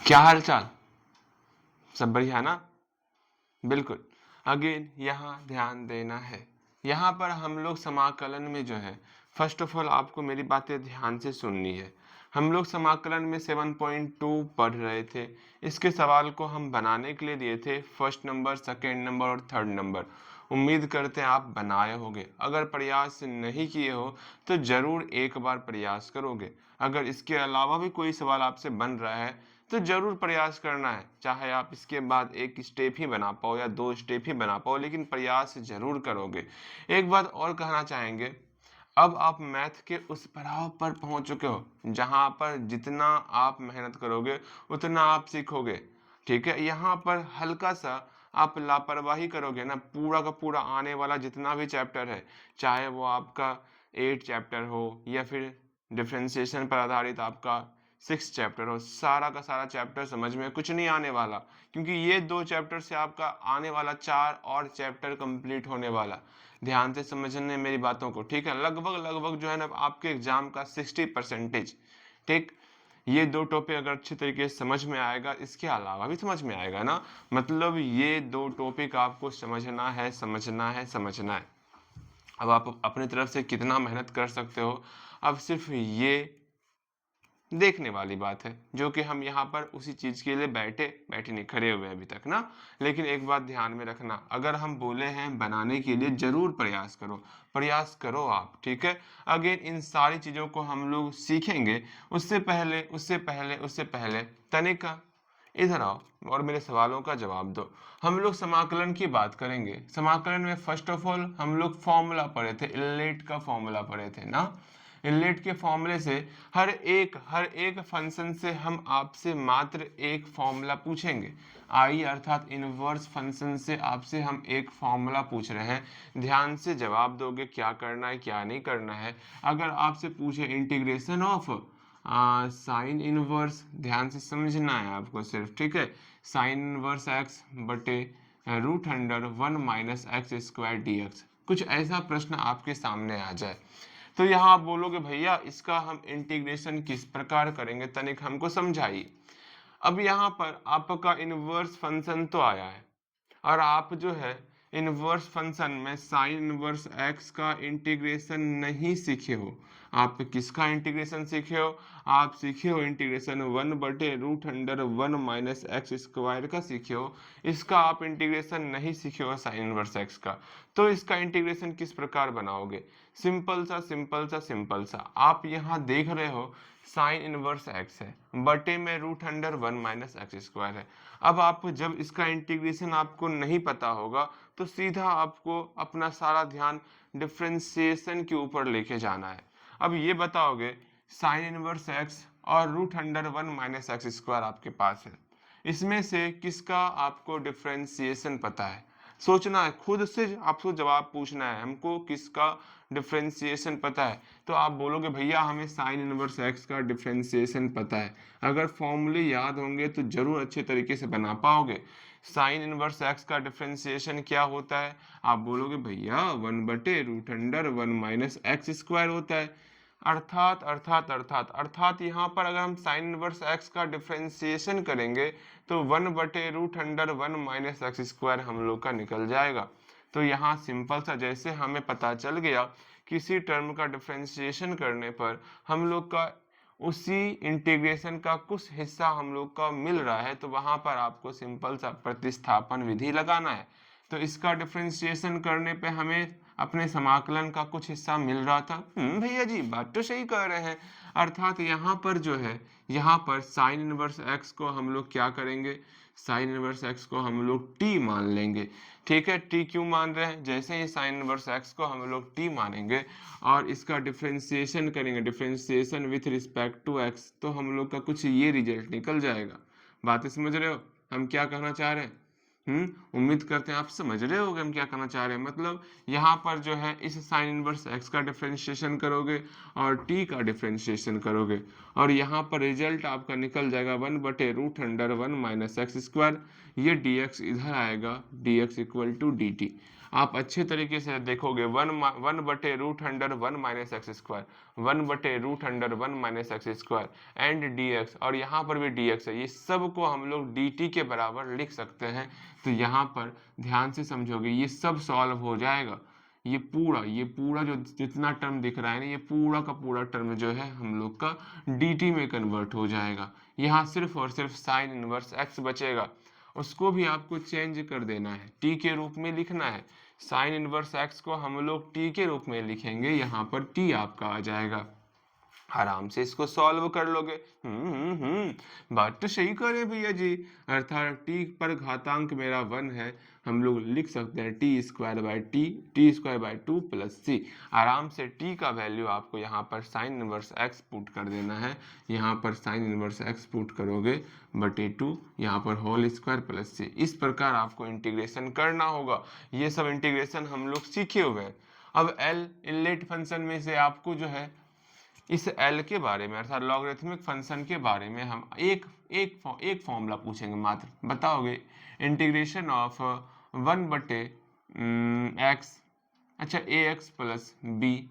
क्या हाल चाल, सब बढ़िया ना? बिल्कुल। अगेन यहाँ ध्यान देना है, यहाँ पर हम लोग समाकलन में जो है, फर्स्ट ऑफ ऑल आपको मेरी बातें ध्यान से सुननी है। हम लोग समाकलन में 7.2 पढ़ रहे थे। इसके सवाल को हम बनाने के लिए दिए थे फर्स्ट नंबर, सेकेंड नंबर और थर्ड नंबर। उम्मीद करते हैं आप बनाए होंगे। अगर प्रयास नहीं किए हो तो ज़रूर एक बार प्रयास करोगे। अगर इसके अलावा भी कोई सवाल आपसे बन रहा है तो ज़रूर प्रयास करना है, चाहे आप इसके बाद एक स्टेप ही बना पाओ या 2 स्टेप ही बना पाओ, लेकिन प्रयास ज़रूर करोगे। एक बात और कहना चाहेंगे, अब आप मैथ के उस पड़ाव पर पहुंच चुके हो जहां पर जितना आप मेहनत करोगे उतना आप सीखोगे। ठीक है, यहाँ पर हल्का सा आप लापरवाही करोगे ना, पूरा का पूरा आने वाला जितना भी चैप्टर है, चाहे वो आपका 8 चैप्टर हो या फिर डिफरेंशिएशन पर आधारित आपका 6 चैप्टर हो, सारा का सारा चैप्टर समझ में कुछ नहीं आने वाला, क्योंकि ये 2 चैप्टर से आपका आने वाला 4 और चैप्टर कंप्लीट होने वाला। ध्यान से समझने मेरी बातों को, ठीक है? लगभग लगभग जो है ना आपके एग्जाम का 60%, ठीक? ये 2 टॉपिक अगर अच्छे तरीके से समझ में आएगा, इसके अलावा भी समझ में आएगा ना, मतलब ये 2 टॉपिक आपको समझना है, समझना है, समझना है। अब आप अपनी तरफ से कितना मेहनत कर सकते हो, अब सिर्फ ये देखने वाली बात है, जो कि हम यहाँ पर उसी चीज़ के लिए बैठे नहीं, खड़े हुए अभी तक ना। लेकिन एक बात ध्यान में रखना, अगर हम बोले हैं बनाने के लिए ज़रूर प्रयास करो आप, ठीक है? अगेन इन सारी चीज़ों को हम लोग सीखेंगे। उससे पहले तनिका इधर आओ और मेरे सवालों का जवाब दो। हम लोग समाकलन की बात करेंगे। समाकलन में फर्स्ट ऑफ ऑल हम लोग फॉर्मूला पढ़े थे, इनलेट का फॉर्मूला पढ़े थे ना। इनलेट के फॉर्मूले से हर एक फंक्शन से हम आपसे मात्र एक फॉर्मूला पूछेंगे। आई अर्थात इनवर्स फंक्शन से आपसे हम एक फॉर्मूला पूछ रहे हैं। ध्यान से जवाब दोगे, क्या करना है क्या नहीं करना है। अगर आपसे पूछे इंटीग्रेशन ऑफ साइन इनवर्स, ध्यान से समझना है आपको सिर्फ, ठीक है? साइन इनवर्स एक्स बटे root under 1 minus x square d x, कुछ ऐसा प्रश्न आपके सामने आ जाए तो यहाँ आप बोलोगे भैया इसका हम इंटीग्रेशन किस प्रकार करेंगे, तनिक हमको समझाइए। अब यहाँ पर आपका इनवर्स फंक्शन तो आया है और आप जो है इनवर्स फंक्शन में साइन इनवर्स एक्स का इंटीग्रेशन नहीं सीखे हो। आप किसका इंटीग्रेशन सीखे हो? आप सीखे हो इंटीग्रेशन 1/√1 माइनस एक्स स्क्वायर का सीखे हो। इसका आप इंटीग्रेशन नहीं सीखे हो साइन इनवर्स एक्स का। तो इसका इंटीग्रेशन किस प्रकार बनाओगे? सिंपल सा आप यहाँ देख रहे हो साइन इनवर्स एक्स है, बटे में √1 माइनस एक्स स्क्वायर है। अब आप जब इसका इंटीग्रेशन आपको नहीं पता होगा तो सीधा आपको अपना सारा ध्यान डिफरेंशिएशन के ऊपर लेके जाना है। अब ये बताओगे साइन इनवर्स एक्स और √1 माइनस एक्स स्क्वायर आपके पास है, इसमें से किसका आपको डिफरेंशिएशन पता है? सोचना है, खुद से आपको जवाब पूछना है, हमको किसका डिफरेंशिएशन पता है। तो आप बोलोगे भैया हमें साइन इनवर्स एक्स का डिफरेंशिएशन पता है। अगर फॉर्मूले याद होंगे तो जरूर अच्छे तरीके से बना पाओगे। साइन इनवर्स एक्स का डिफरेंशिएशन क्या होता है? आप बोलोगे भैया 1/√1 माइनस एक्स स्क्वायर होता है। अर्थात यहाँ पर अगर हम साइन इनवर्स एक्स का डिफरेंशिएशन करेंगे तो 1/√1 माइनस एक्स स्क्वायर हम लोग का निकल जाएगा। तो यहाँ सिंपल सा, जैसे हमें पता चल गया किसी टर्म का डिफरेंशिएशन करने पर हम लोग का उसी इंटीग्रेशन का कुछ हिस्सा हम लोग का मिल रहा है, तो वहां पर आपको सिंपल सा प्रतिस्थापन विधि लगाना है। तो इसका डिफरेंशिएशन करने पे हमें अपने समाकलन का कुछ हिस्सा मिल रहा था। भैया जी बात तो सही कह रहे हैं। अर्थात यहाँ पर जो है, यहाँ पर साइन इनवर्स एक्स को हम लोग क्या करेंगे? साइन इनवर्स एक्स को हम लोग टी मान लेंगे। ठीक है, टी क्यों मान रहे हैं? जैसे ही साइन इनवर्स एक्स को हम लोग टी मानेंगे और इसका डिफरेंशिएशन करेंगे, differentiation with respect to x, तो हम लोग का कुछ ये रिजल्ट निकल जाएगा। बातें समझ रहे हो हम क्या कहना चाह रहे हैं? उम्मीद करते हैं आप समझ रहे होगे हम क्या कहना चाह रहे हैं। मतलब यहाँ पर जो है इस साइन इनवर्स एक्स का डिफरेंशिएशन करोगे और टी का डिफरेंशिएशन करोगे और यहाँ पर रिजल्ट आपका निकल जाएगा 1/√1 माइनस एक्स स्क्वायर। ये dx इधर आएगा, dx इक्वल टू dt। आप अच्छे तरीके से देखोगे 1/√1 minus x square, 1/√1 minus x square and dx, और यहाँ पर भी dx है, ये सब को हम लोग dt के बराबर लिख सकते हैं। तो यहाँ पर ध्यान से समझोगे, ये सब सॉल्व हो जाएगा। ये पूरा जो जितना टर्म दिख रहा है ना, ये पूरा का पूरा टर्म जो है हम लोग का dt में कन्वर्ट हो जाएगा। यहाँ सिर्फ और सिर्फ साइन इनवर्स x बचेगा, उसको भी आपको चेंज कर देना है, t के रूप में लिखना है। साइन इनवर्स x को हम लोग t के रूप में लिखेंगे, यहाँ पर t आपका आ जाएगा। आराम से इसको सॉल्व कर लोगे। बात तो सही करे भैया जी, अर्थात t पर घातांक मेरा 1 है, हम लोग लिख सकते हैं t² 2 प्लस c। आराम से t का वैल्यू आपको यहाँ पर साइन इनवर्स x पुट कर देना है, यहाँ पर साइन इनवर्स x पुट करोगे बटे 2, यहाँ पर होल स्क्वायर प्लस c। इस प्रकार आपको इंटीग्रेशन करना होगा। ये सब इंटीग्रेशन हम लोग सीखे हुए हैं। अब एल इनलेट फंक्शन में से आपको जो है इस एल के बारे में अर्थात लॉगरिथमिक फंक्शन के बारे में हम एक फॉर्मूला पूछेंगे मात्र, बताओगे इंटीग्रेशन ऑफ 1/x, अच्छा ax प्लस b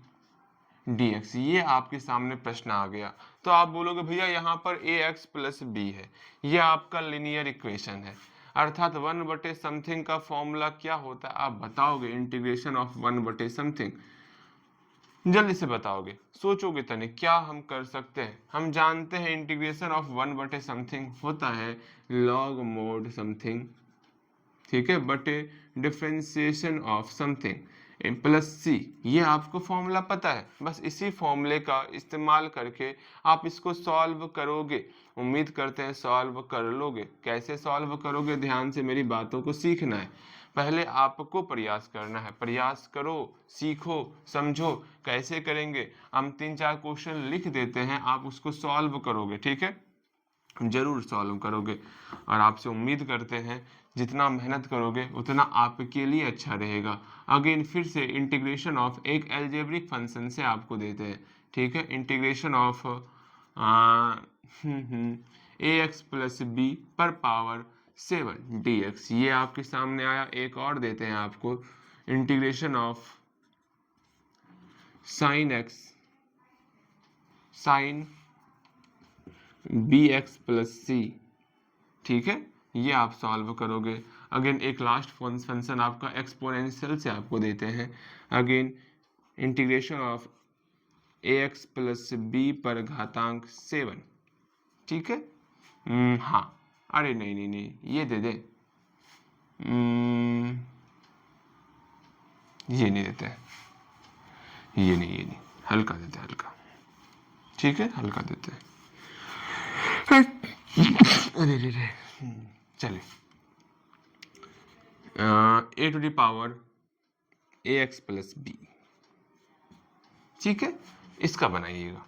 dx। ये आपके सामने प्रश्न आ गया, तो आप बोलोगे भैया यहाँ पर ax प्लस b है, ये आपका लिनियर इक्वेशन है, अर्थात 1/समथिंग का फॉर्मूला क्या होता है आप बताओगे, इंटीग्रेशन ऑफ 1/समथिंग। जल्दी से बताओगे, सोचोगे तने क्या हम कर सकते हैं। हम जानते हैं इंटीग्रेशन ऑफ 1/समथिंग होता है लॉग मोड समथिंग, ठीक है, बटे डिफरेंशिएशन ऑफ समथिंग प्लस सी। ये आपको फॉर्मूला पता है, बस इसी फॉर्मूले का इस्तेमाल करके आप इसको सॉल्व करोगे। उम्मीद करते हैं सॉल्व कर लोगे। कैसे सॉल्व करोगे, ध्यान से मेरी बातों को सीखना है। पहले आपको प्रयास करना है, प्रयास करो, सीखो, समझो कैसे करेंगे। हम 3-4 क्वेश्चन लिख देते हैं, आप उसको सॉल्व करोगे, ठीक है, जरूर सॉल्व करोगे। और आपसे उम्मीद करते हैं जितना मेहनत करोगे उतना आपके लिए अच्छा रहेगा। अगेन फिर से इंटीग्रेशन ऑफ एक एल्जेब्रिक फंक्शन से आपको देते हैं, ठीक है, integration of ax plus b पर पावर 7 dx, ये आपके सामने आया। एक और देते हैं आपको integration of sine bx plus c, ठीक है, ये आप सॉल्व करोगे। अगेन एक लास्ट फंक्शन आपका एक्सपोनेंशियल से आपको देते हैं, again integration of ax plus b पर घातांक 7, ठीक है। हाँ, अरे नहीं, ये दे दे, ये नहीं देते हैं, ये नहीं, हल्का देते हैं, हल्का, ठीक है, हल्का देते हैं। अरे रे चले, a to the power ax plus b, ठीक है, इसका बनाइएगा।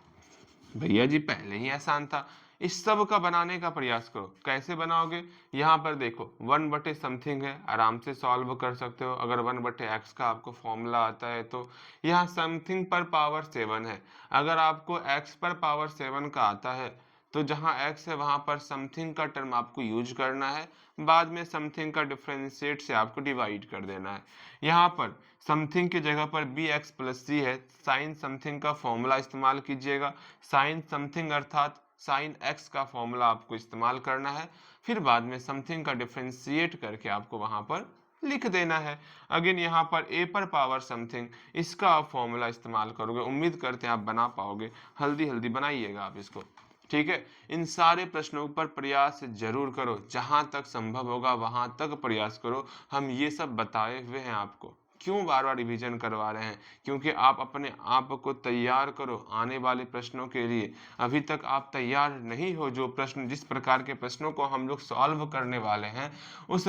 भैया जी पहले ही आसान था, इस सब का बनाने का प्रयास करो। कैसे बनाओगे, यहाँ पर देखो 1/समथिंग है, आराम से सॉल्व कर सकते हो। अगर 1/x का आपको फॉर्मूला आता है तो यहाँ समथिंग पर पावर 7 है। अगर आपको x पर पावर 7 का आता है तो जहाँ x है वहां पर समथिंग का टर्म आपको यूज करना है, बाद में समथिंग का डिफरेंशिएट से आपको डिवाइड कर देना है। यहाँ पर समथिंग की जगह पर bx प्लस c है, साइन समथिंग का फॉर्मूला इस्तेमाल कीजिएगा। साइन समथिंग अर्थात साइन x का फॉर्मूला आपको इस्तेमाल करना है, फिर बाद में समथिंग का डिफरेंशिएट करके आपको वहां पर लिख देना है। अगेन यहाँ पर a पर पावर समथिंग, इसका आप फॉर्मूला इस्तेमाल करोगे। उम्मीद करते हैं आप बना पाओगे, हल्दी बनाइएगा आप इसको, ठीक है। इन सारे प्रश्नों पर प्रयास जरूर करो, जहां तक संभव होगा वहां तक प्रयास करो। हम ये सब बताए हुए हैं आपको, क्यों बार बार रिवीजन करवा रहे हैं, क्योंकि आप अपने आप को तैयार करो आने वाले प्रश्नों के लिए। अभी तक आप तैयार नहीं हो, जो प्रश्न जिस प्रकार के प्रश्नों को हम लोग सॉल्व करने वाले हैं उस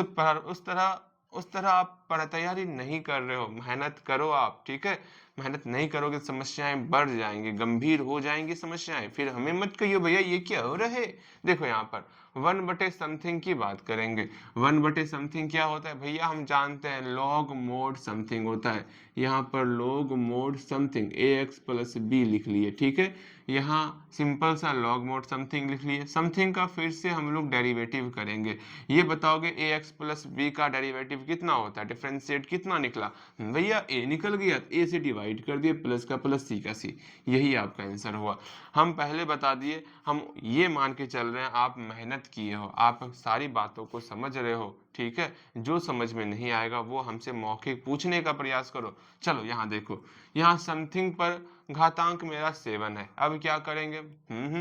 तरह आप तैयारी नहीं कर रहे हो। मेहनत करो आप, ठीक है, मेहनत नहीं करोगे समस्याएं बढ़ जाएंगी, गंभीर हो जाएंगी समस्याएं, फिर हमें मत कहियो भैया ये क्या हो रहा है। देखो यहाँ पर 1/समथिंग की बात करेंगे। 1/समथिंग क्या होता है भैया, हम जानते हैं लॉग मोड समथिंग होता है। यहाँ पर log mode something ax plus b लिख लिए, ठीक है, यहाँ सिंपल सा लॉग मोड समथिंग लिख लिए। समथिंग का फिर से हम लोग डेरिवेटिव करेंगे। ये बताओगे ax प्लस b का डेरिवेटिव कितना होता है, डिफरेंशिएट कितना निकला भैया, ए निकल गया, ए से डिवाइड कर दिए, प्लस का प्लस सी का सी, यही आपका आंसर हुआ। हम पहले बता दिए, हम ये मान के चल रहे हैं आप मेहनत किए हो, आप सारी बातों को समझ रहे हो, ठीक है। जो समझ में नहीं आएगा वो हमसे मौखिक पूछने का प्रयास करो। चलो यहाँ देखो, यहाँ समथिंग पर घातांक मेरा 7 है, अब क्या करेंगे,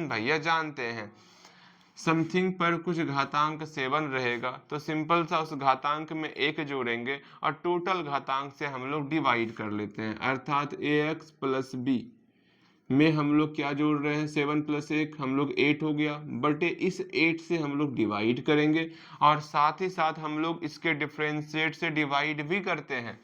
भैया जानते हैं समथिंग पर कुछ घातांक 7 रहेगा तो सिंपल सा उस घातांक में 1 जोड़ेंगे और टोटल घातांक से हम लोग डिवाइड कर लेते हैं, अर्थात ax प्लस बी में हम लोग क्या जोड़ रहे हैं, 7 प्लस 1 हम लोग 8 हो गया, बटे इस 8 से हम लोग डिवाइड करेंगे और साथ ही साथ हम लोग इसके डिफरेंशिएट से डिवाइड भी करते हैं।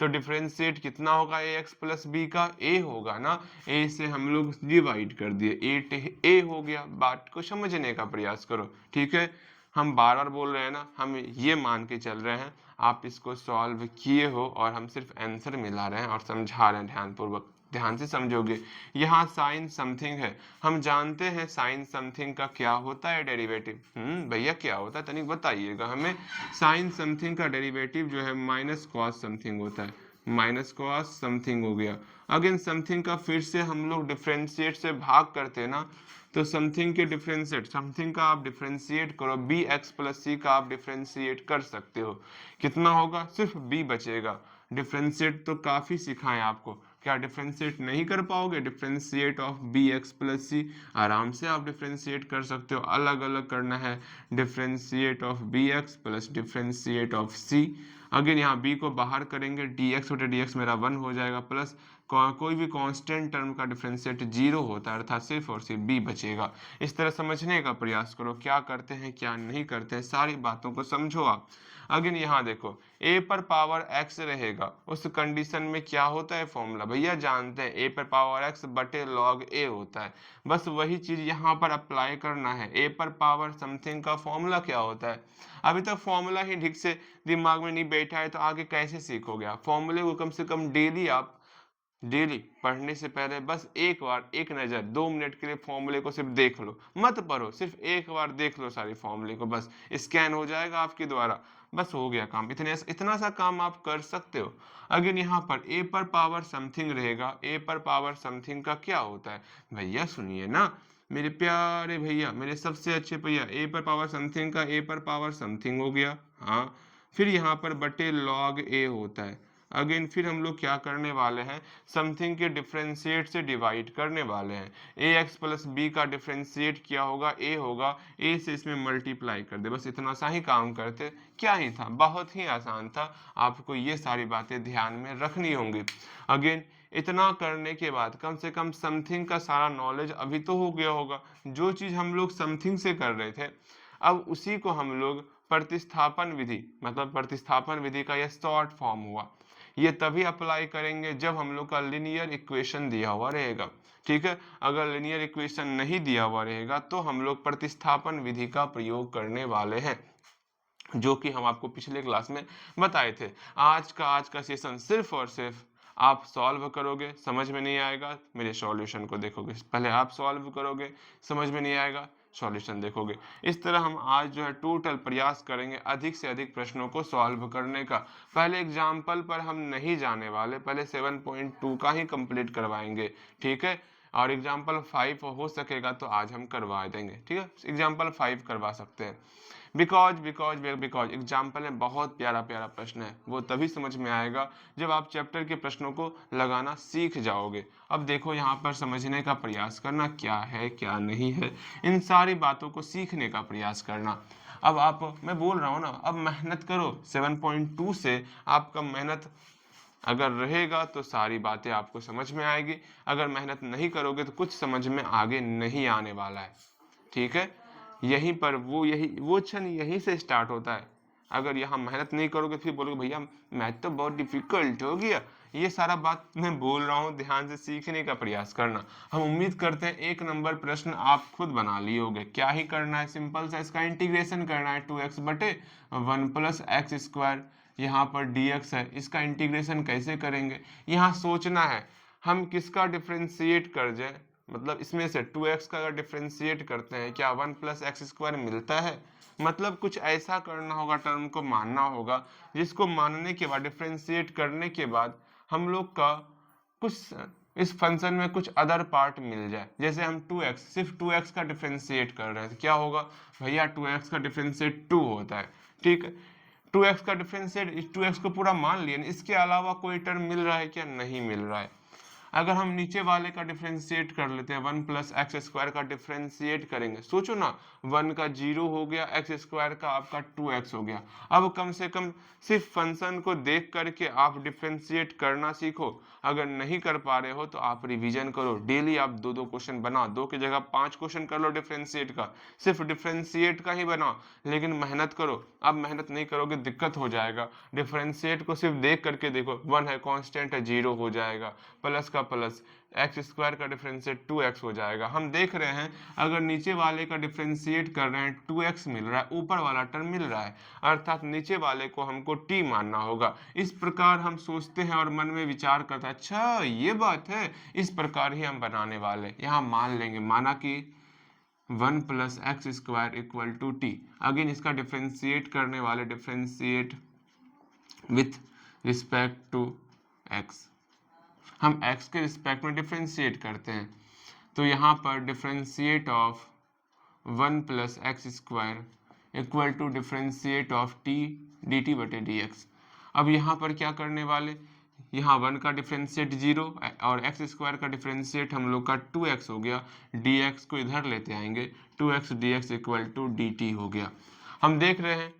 तो डिफरेंशिएट कितना होगा ax प्लस बी का, a होगा ना, a से हम लोग डिवाइड कर दिए, 8a हो गया। बात को समझने का प्रयास करो, ठीक है। हम बार बार बोल रहे हैं ना, हम ये मान के चल रहे हैं आप इसको सॉल्व किए हो और हम सिर्फ आंसर मिला रहे हैं और समझा रहे हैं ध्यानपूर्वक, ध्यान से समझोगे। यहाँ साइन समथिंग है, हम जानते हैं साइन समथिंग का क्या होता है डेरिवेटिव, भैया क्या होता है तनिक बताइएगा हमें। साइन समथिंग का डेरिवेटिव जो है माइनस कॉस समथिंग होता है, माइनस कॉस समथिंग हो गया। अगेन समथिंग का फिर से हम लोग डिफरेंशिएट से भाग करते हैं ना, तो समथिंग के डिफरेंशिएट, समथिंग का आप डिफरेंशिएट करो, बी एक्स प्लस सी का आप डिफरेंशिएट कर सकते हो, कितना होगा, सिर्फ बी बचेगा। डिफरेंशिएट तो काफी सिखाएं आपको, क्या डिफरेंशिएट नहीं कर पाओगे, differentiate of b x plus c आराम से आप डिफरेंशिएट कर सकते हो, अलग अलग करना है, differentiate of b x plus differentiate of c. Again यहाँ b को बाहर करेंगे, dx बटे dx मेरा 1 हो जाएगा, प्लस कोई भी कांस्टेंट टर्म का डिफरेंशिएट 0 होता है, अर्थात सिर्फ और सिर्फ b बचेगा। इस तरह समझने का प्रयास करो, क्या करते हैं क्या नहीं करते हैं, सारी बातों को समझो आप। अगेन यहाँ देखो, a पर पावर x रहेगा, उस कंडीशन में क्या होता है फॉर्मूला, भैया जानते हैं a पर पावर x बटे log a होता है, बस वही चीज यहाँ पर अप्लाई करना है। a पर पावर समथिंग का फॉर्मूला क्या होता है, अभी तक फॉर्मूला ही ठीक से दिमाग में नहीं बैठा है तो आगे कैसे सीखोगे आप। फॉर्मूले को कम से कम डेली आप, डेली पढ़ने से पहले बस एक बार, एक नज़र 2 मिनट के लिए फॉर्मूले को सिर्फ देख लो, मत पढ़ो, सिर्फ एक बार देख लो सारी फॉर्मूले को, बस स्कैन हो जाएगा आपके द्वारा, बस हो गया काम। इतना सा काम आप कर सकते हो। अगेन यहाँ पर a पर पावर समथिंग रहेगा, a पर पावर समथिंग का क्या होता है, भैया सुनिए ना मेरे प्यारे भैया, मेरे सबसे अच्छे भैया, a पर पावर समथिंग का a पर पावर समथिंग हो गया, हाँ। फिर यहाँ पर बटे log a होता है। अगेन फिर हम लोग क्या करने वाले हैं, समथिंग के डिफरेंशिएट से डिवाइड करने वाले हैं। ए एक्स प्लस बी का डिफरेंशिएट क्या होगा, ए होगा, ए से इसमें मल्टीप्लाई कर दे, बस इतना सा ही काम करते, क्या ही था, बहुत ही आसान था। आपको ये सारी बातें ध्यान में रखनी होंगी। अगेन इतना करने के बाद कम से कम समथिंग का सारा नॉलेज अभी तो हो गया होगा, जो चीज हम लोग समथिंग से कर रहे थे अब उसी को हम लोग प्रतिस्थापन विधि, मतलब प्रतिस्थापन विधि का यह शॉर्ट फॉर्म हुआ, ये तभी अप्लाई करेंगे जब हम लोग का लिनियर इक्वेशन दिया हुआ रहेगा, ठीक है। अगर लिनियर इक्वेशन नहीं दिया हुआ रहेगा तो हम लोग प्रतिस्थापन विधि का प्रयोग करने वाले हैं, जो कि हम आपको पिछले क्लास में बताए थे। आज का सेशन सिर्फ और सिर्फ आप सॉल्व करोगे, समझ में नहीं आएगा मेरे सॉल्यूशन को देखोगे, पहले आप सॉल्व करोगे, समझ में नहीं आएगा सॉल्यूशन देखोगे। इस तरह हम आज जो है टोटल प्रयास करेंगे अधिक से अधिक प्रश्नों को सॉल्व करने का। पहले एग्जाम्पल पर हम नहीं जाने वाले, पहले 7.2 का ही कंप्लीट करवाएंगे, ठीक है। और एग्जाम्पल 5 हो सकेगा तो आज हम करवा देंगे, ठीक है, एग्जाम्पल 5 करवा सकते हैं। बिकॉज एग्जाम्पल में बहुत प्यारा प्यारा प्रश्न है, वो तभी समझ में आएगा जब आप चैप्टर के प्रश्नों को लगाना सीख जाओगे। अब देखो यहाँ पर समझने का प्रयास करना, क्या है क्या नहीं है, इन सारी बातों को सीखने का प्रयास करना। अब आप, मैं बोल रहा हूँ ना, अब मेहनत करो, 7.2 से आपका मेहनत अगर रहेगा तो सारी बातें आपको समझ में आएगी, अगर मेहनत नहीं करोगे तो कुछ समझ में आगे नहीं आने वाला है, ठीक है। यहीं पर वो क्षण यहीं से स्टार्ट होता है। अगर यहाँ मेहनत नहीं करोगे फिर बोलोगे भैया मैथ तो बहुत डिफिकल्ट हो गया, ये सारा बात मैं बोल रहा हूँ, ध्यान से सीखने का प्रयास करना। हम उम्मीद करते हैं 1 नंबर प्रश्न आप खुद बना लिए होगे। क्या ही करना है, सिंपल सा इसका इंटीग्रेशन करना है, 2x बटे 1 प्लस एक्स स्क्वायर, यहाँ पर dx है, इसका इंटीग्रेशन कैसे करेंगे, यहाँ सोचना है हम किसका डिफ्रेंशिएट कर जाए, मतलब इसमें से 2x का अगर डिफ्रेंशिएट करते हैं क्या 1 प्लस एक्स स्क्वायर मिलता है, मतलब कुछ ऐसा करना होगा, टर्म को मानना होगा जिसको मानने के बाद डिफ्रेंशिएट करने के बाद हम लोग का कुछ इस फंक्शन में कुछ अदर पार्ट मिल जाए। जैसे हम 2x, सिर्फ 2x का डिफ्रेंशिएट कर रहे हैं तो क्या होगा भैया 2x का डिफ्रेंशिएट 2 होता है, ठीक है। 2x का डिफ्रेंशिएट, इस 2x को पूरा मान लिया, इसके अलावा कोई टर्म मिल रहा है क्या, नहीं मिल रहा है। अगर हम नीचे वाले का डिफ्रेंशिएट कर लेते हैं, 1 प्लस एक्स स्क्वायर का डिफ्रेंशिएट करेंगे, सोचो ना 1 का 0 हो गया, एक्स स्क्वायर का आपका 2x हो गया। अब कम से कम सिर्फ फंक्शन को देख करके आप डिफ्रेंशिएट करना सीखो। अगर नहीं कर पा रहे हो तो आप रिवीजन करो, डेली आप 2-2 क्वेश्चन बनाओ, 2 की जगह 5 क्वेश्चन कर लो डिफ्रेंशिएट का, सिर्फ डिफ्रेंशिएट का ही बनाओ, लेकिन मेहनत करो। अब मेहनत नहीं करोगे दिक्कत हो जाएगा। डिफ्रेंशिएट को सिर्फ देख करके देखो, 1 है कांस्टेंट है 0 हो जाएगा, प्लस का प्लस, एक्स स्क्वायर का डिफरेंशिएट 2x हो जाएगा। हम देख रहे हैं अगर नीचे वाले का डिफरेंशिएट कर रहे हैं 2x मिल रहा है, ऊपर वाला टर्म मिल रहा है, अर्थात नीचे वाले को हमको t मानना होगा। इस प्रकार हम सोचते हैं और मन में विचार करते हैं, अच्छा ये बात है, इस प्रकार ही हम बनाने वाले। यहाँ मान लेंगे, माना कि 1 plus x square equal to t. Again इसका डिफरेंशिएट करने वाले differentiate with respect to x, हम x के रिस्पेक्ट में डिफ्रेंशिएट करते हैं, तो यहाँ पर differentiate of 1 plus x square equal to differentiate of t d t बटे डी एक्स। अब यहाँ पर क्या करने वाले, यहाँ 1 का डिफ्रेंशिएट 0 और एक्स स्क्वायर का डिफ्रेंशिएट हम लोग का 2x हो गया, dx को इधर लेते आएंगे, 2x dx equal to dt हो गया। हम देख रहे हैं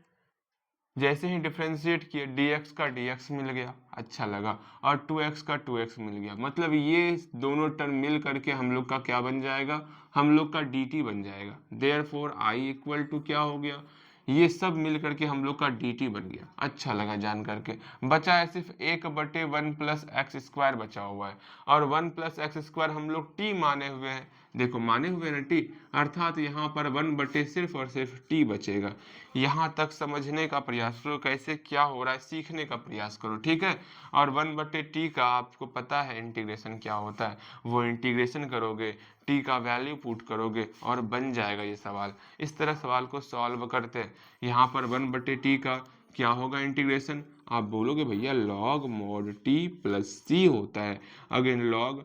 जैसे ही डिफ्रेंशिएट किए dx का dx मिल गया, अच्छा लगा, और 2x का 2x मिल गया, मतलब ये दोनों टर्म मिल करके हम लोग का क्या बन जाएगा, हम लोग का dt बन जाएगा। देयरफॉर i इक्वल टू क्या हो गया, ये सब मिल करके हम लोग का dt बन गया। अच्छा लगा जान करके। बचा है सिर्फ 1/1 प्लस एक्स स्क्वायर बचा हुआ है, और 1 प्लस एक्स स्क्वायर हम लोग t माने हुए हैं, देखो माने हुए ना t, अर्थात यहाँ पर 1 सिर्फ और सिर्फ t बचेगा। यहाँ तक समझने का प्रयास करो कैसे क्या हो रहा है, सीखने का प्रयास करो, ठीक है। और 1/t का आपको पता है इंटीग्रेशन क्या होता है, वो इंटीग्रेशन करोगे, t का वैल्यू पुट करोगे और बन जाएगा ये सवाल। इस तरह सवाल को सॉल्व करते हैं। यहाँ पर 1/t का क्या होगा इंटीग्रेशन, आप बोलोगे भैया log mod t plus c होता है। अगेन log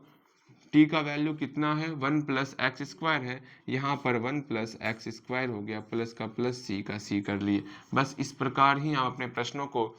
t का वैल्यू कितना है, 1 प्लस एक्स स्क्वायर है, यहाँ पर 1 प्लस एक्स स्क्वायर हो गया, प्लस का प्लस c का c कर लिए। बस इस प्रकार ही हम अपने प्रश्नों को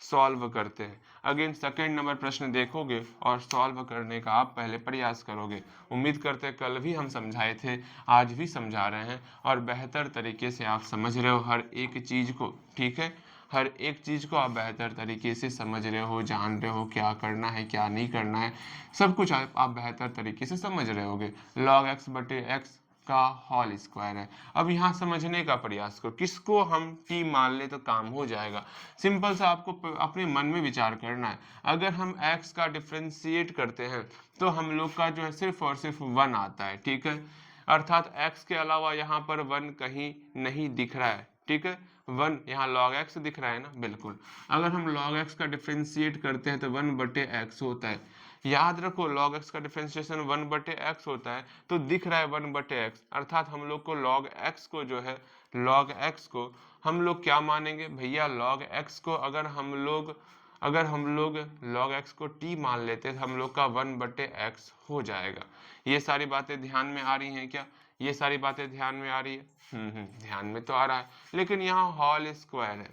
सॉल्व करते हैं। अगेन सेकेंड नंबर प्रश्न देखोगे और सॉल्व करने का आप पहले प्रयास करोगे। उम्मीद करते हैं कल भी हम समझाए थे, आज भी समझा रहे हैं, और बेहतर तरीके से आप समझ रहे हो हर एक चीज़ को, ठीक है। हर एक चीज़ को आप बेहतर तरीके से समझ रहे हो, जान रहे हो क्या करना है क्या नहीं करना है, सब कुछ आप बेहतर तरीके से समझ रहे होगे। log x बटे x का होल स्क्वायर है। अब यहाँ समझने का प्रयास करो, किसको हम t मान ले तो काम हो जाएगा। सिंपल सा आपको अपने मन में विचार करना है। अगर हम x का डिफ्रेंशिएट करते हैं तो हम लोग का जो है सिर्फ और सिर्फ 1 आता है, ठीक है। अर्थात x के अलावा यहाँ पर 1 कहीं नहीं दिख रहा है, ठीक है। 1 यहाँ log x दिख रहा है ना, बिल्कुल। अगर हम log x का डिफ्रेंशिएट करते हैं तो 1/x होता है। याद रखो log x का डिफ्रेंशिएशन 1/x होता है, तो दिख रहा है 1/x, अर्थात हम लोग को log x को जो है, log x को हम लोग क्या मानेंगे भैया, log x को अगर हम लोग log x को t मान लेते हैं तो हम लोग का 1/x हो जाएगा। ये सारी बातें ध्यान में आ रही हैं क्या, ये सारी बातें ध्यान में आ रही है, ध्यान में तो आ रहा है, लेकिन यहाँ होल स्क्वायर है,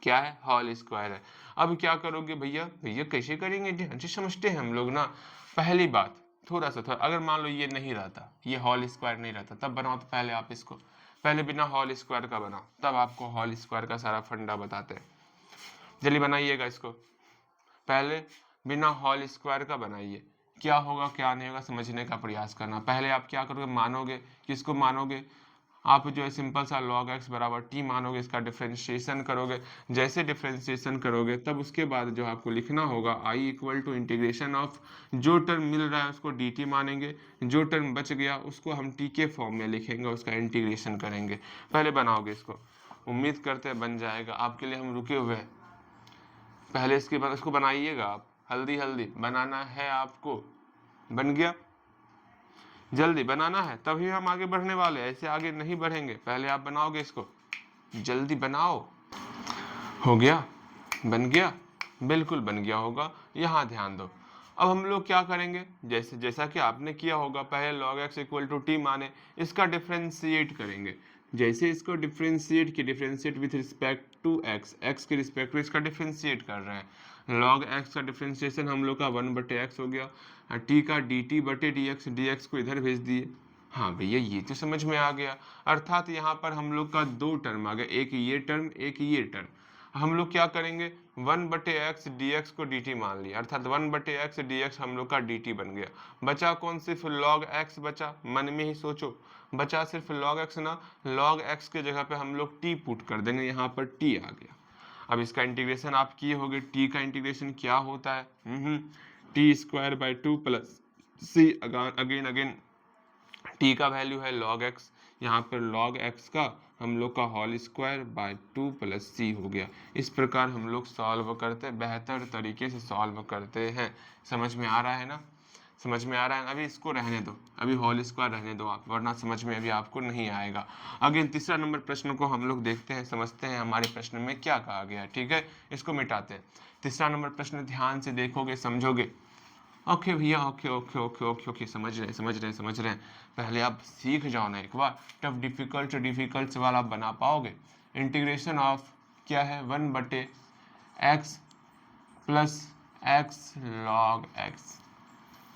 क्या है, होल स्क्वायर है। अब क्या करोगे भैया, भैया कैसे करेंगे, ध्यान से समझते हैं हम लोग ना। पहली बात थोड़ा अगर मान लो ये नहीं रहता, ये होल स्क्वायर नहीं रहता, तब बनाओ तो पहले आप इसको, पहले बिना होल स्क्वायर का बनाओ, तब आपको होल स्क्वायर का सारा फंडा बताते हैं। जल्दी बनाइएगा इसको, पहले बिना होल स्क्वायर का बनाइए, क्या होगा क्या नहीं होगा समझने का प्रयास करना। पहले आप क्या करोगे, मानोगे, किसको मानोगे, आप जो है सिंपल सा log x बराबर t मानोगे, इसका डिफ्रेंशिएशन करोगे। जैसे डिफ्रेंशिएशन करोगे तब उसके बाद जो आपको लिखना होगा i equal to integration of, जो टर्म मिल रहा है उसको dt मानेंगे, जो टर्म बच गया उसको हम t के फॉर्म में लिखेंगे, उसका इंटीग्रेशन करेंगे। पहले बनाओगे इसको, उम्मीद करते हैं बन जाएगा, आपके लिए हम रुके हुए हैं। पहले इसके बाद इसको बनाइएगा आप, हल्दी हल्दी बनाना है आपको। बन गया, जल्दी बनाना है तभी हम आगे बढ़ने वाले, ऐसे आगे नहीं बढ़ेंगे। पहले आप बनाओगे इसको, जल्दी बनाओ। हो गया, बन गया, बिल्कुल बन गया होगा। यहाँ ध्यान दो, अब हम लोग क्या करेंगे, जैसा कि आपने किया होगा, पहले log x equal to t माने इसका डिफ्रेंशिएट करेंगे। जैसे इसको differentiate with respect to x के रिस्पेक्ट टू इसका डिफ्रेंशिएट कर रहे हैं। log x का डिफ्रेंशिएशन हम लोग का 1/x हो गया, t का dt बटे dx को इधर भेज दिए। हाँ भैया ये तो समझ में आ गया, अर्थात यहाँ पर हम लोग का दो टर्म आ गया, एक ये टर्म एक ये टर्म। हम लोग क्या करेंगे, 1/x dx को dt मान लिया, अर्थात 1/x dx हम लोग का dt बन गया। बचा कौन, सिर्फ log x बचा, मन में ही सोचो, बचा सिर्फ log x ना, log x के जगह पे हम लोग t पुट कर देंगे, यहाँ पर t आ गया। अब इसका इंटीग्रेशन आप किए होगे, t का इंटीग्रेशन क्या होता है, t² 2 प्लस c अगेन t का वैल्यू है log x, यहाँ पर log x का हम लोग का होल स्क्वायर बाय 2 प्लस c हो गया। इस प्रकार हम लोग सॉल्व करते, बेहतर तरीके से सॉल्व करते हैं। समझ में आ रहा है ना, समझ में आ रहा है। अभी इसको रहने दो, अभी होल स्क्वायर रहने दो आप, वरना समझ में अभी आपको नहीं आएगा। अगेन तीसरा नंबर प्रश्न को हम लोग देखते हैं, समझते हैं हमारे प्रश्न में क्या कहा गया है। ठीक है, इसको मिटाते हैं। तीसरा नंबर प्रश्न ध्यान से देखोगे, समझोगे। ओके भैया, ओके, समझ रहे हैं। पहले आप सीख जाओ ना एक बार, टफ डिफिकल्ट सवाल आप बना पाओगे। इंटीग्रेशन ऑफ क्या है, 1/x plus x log x,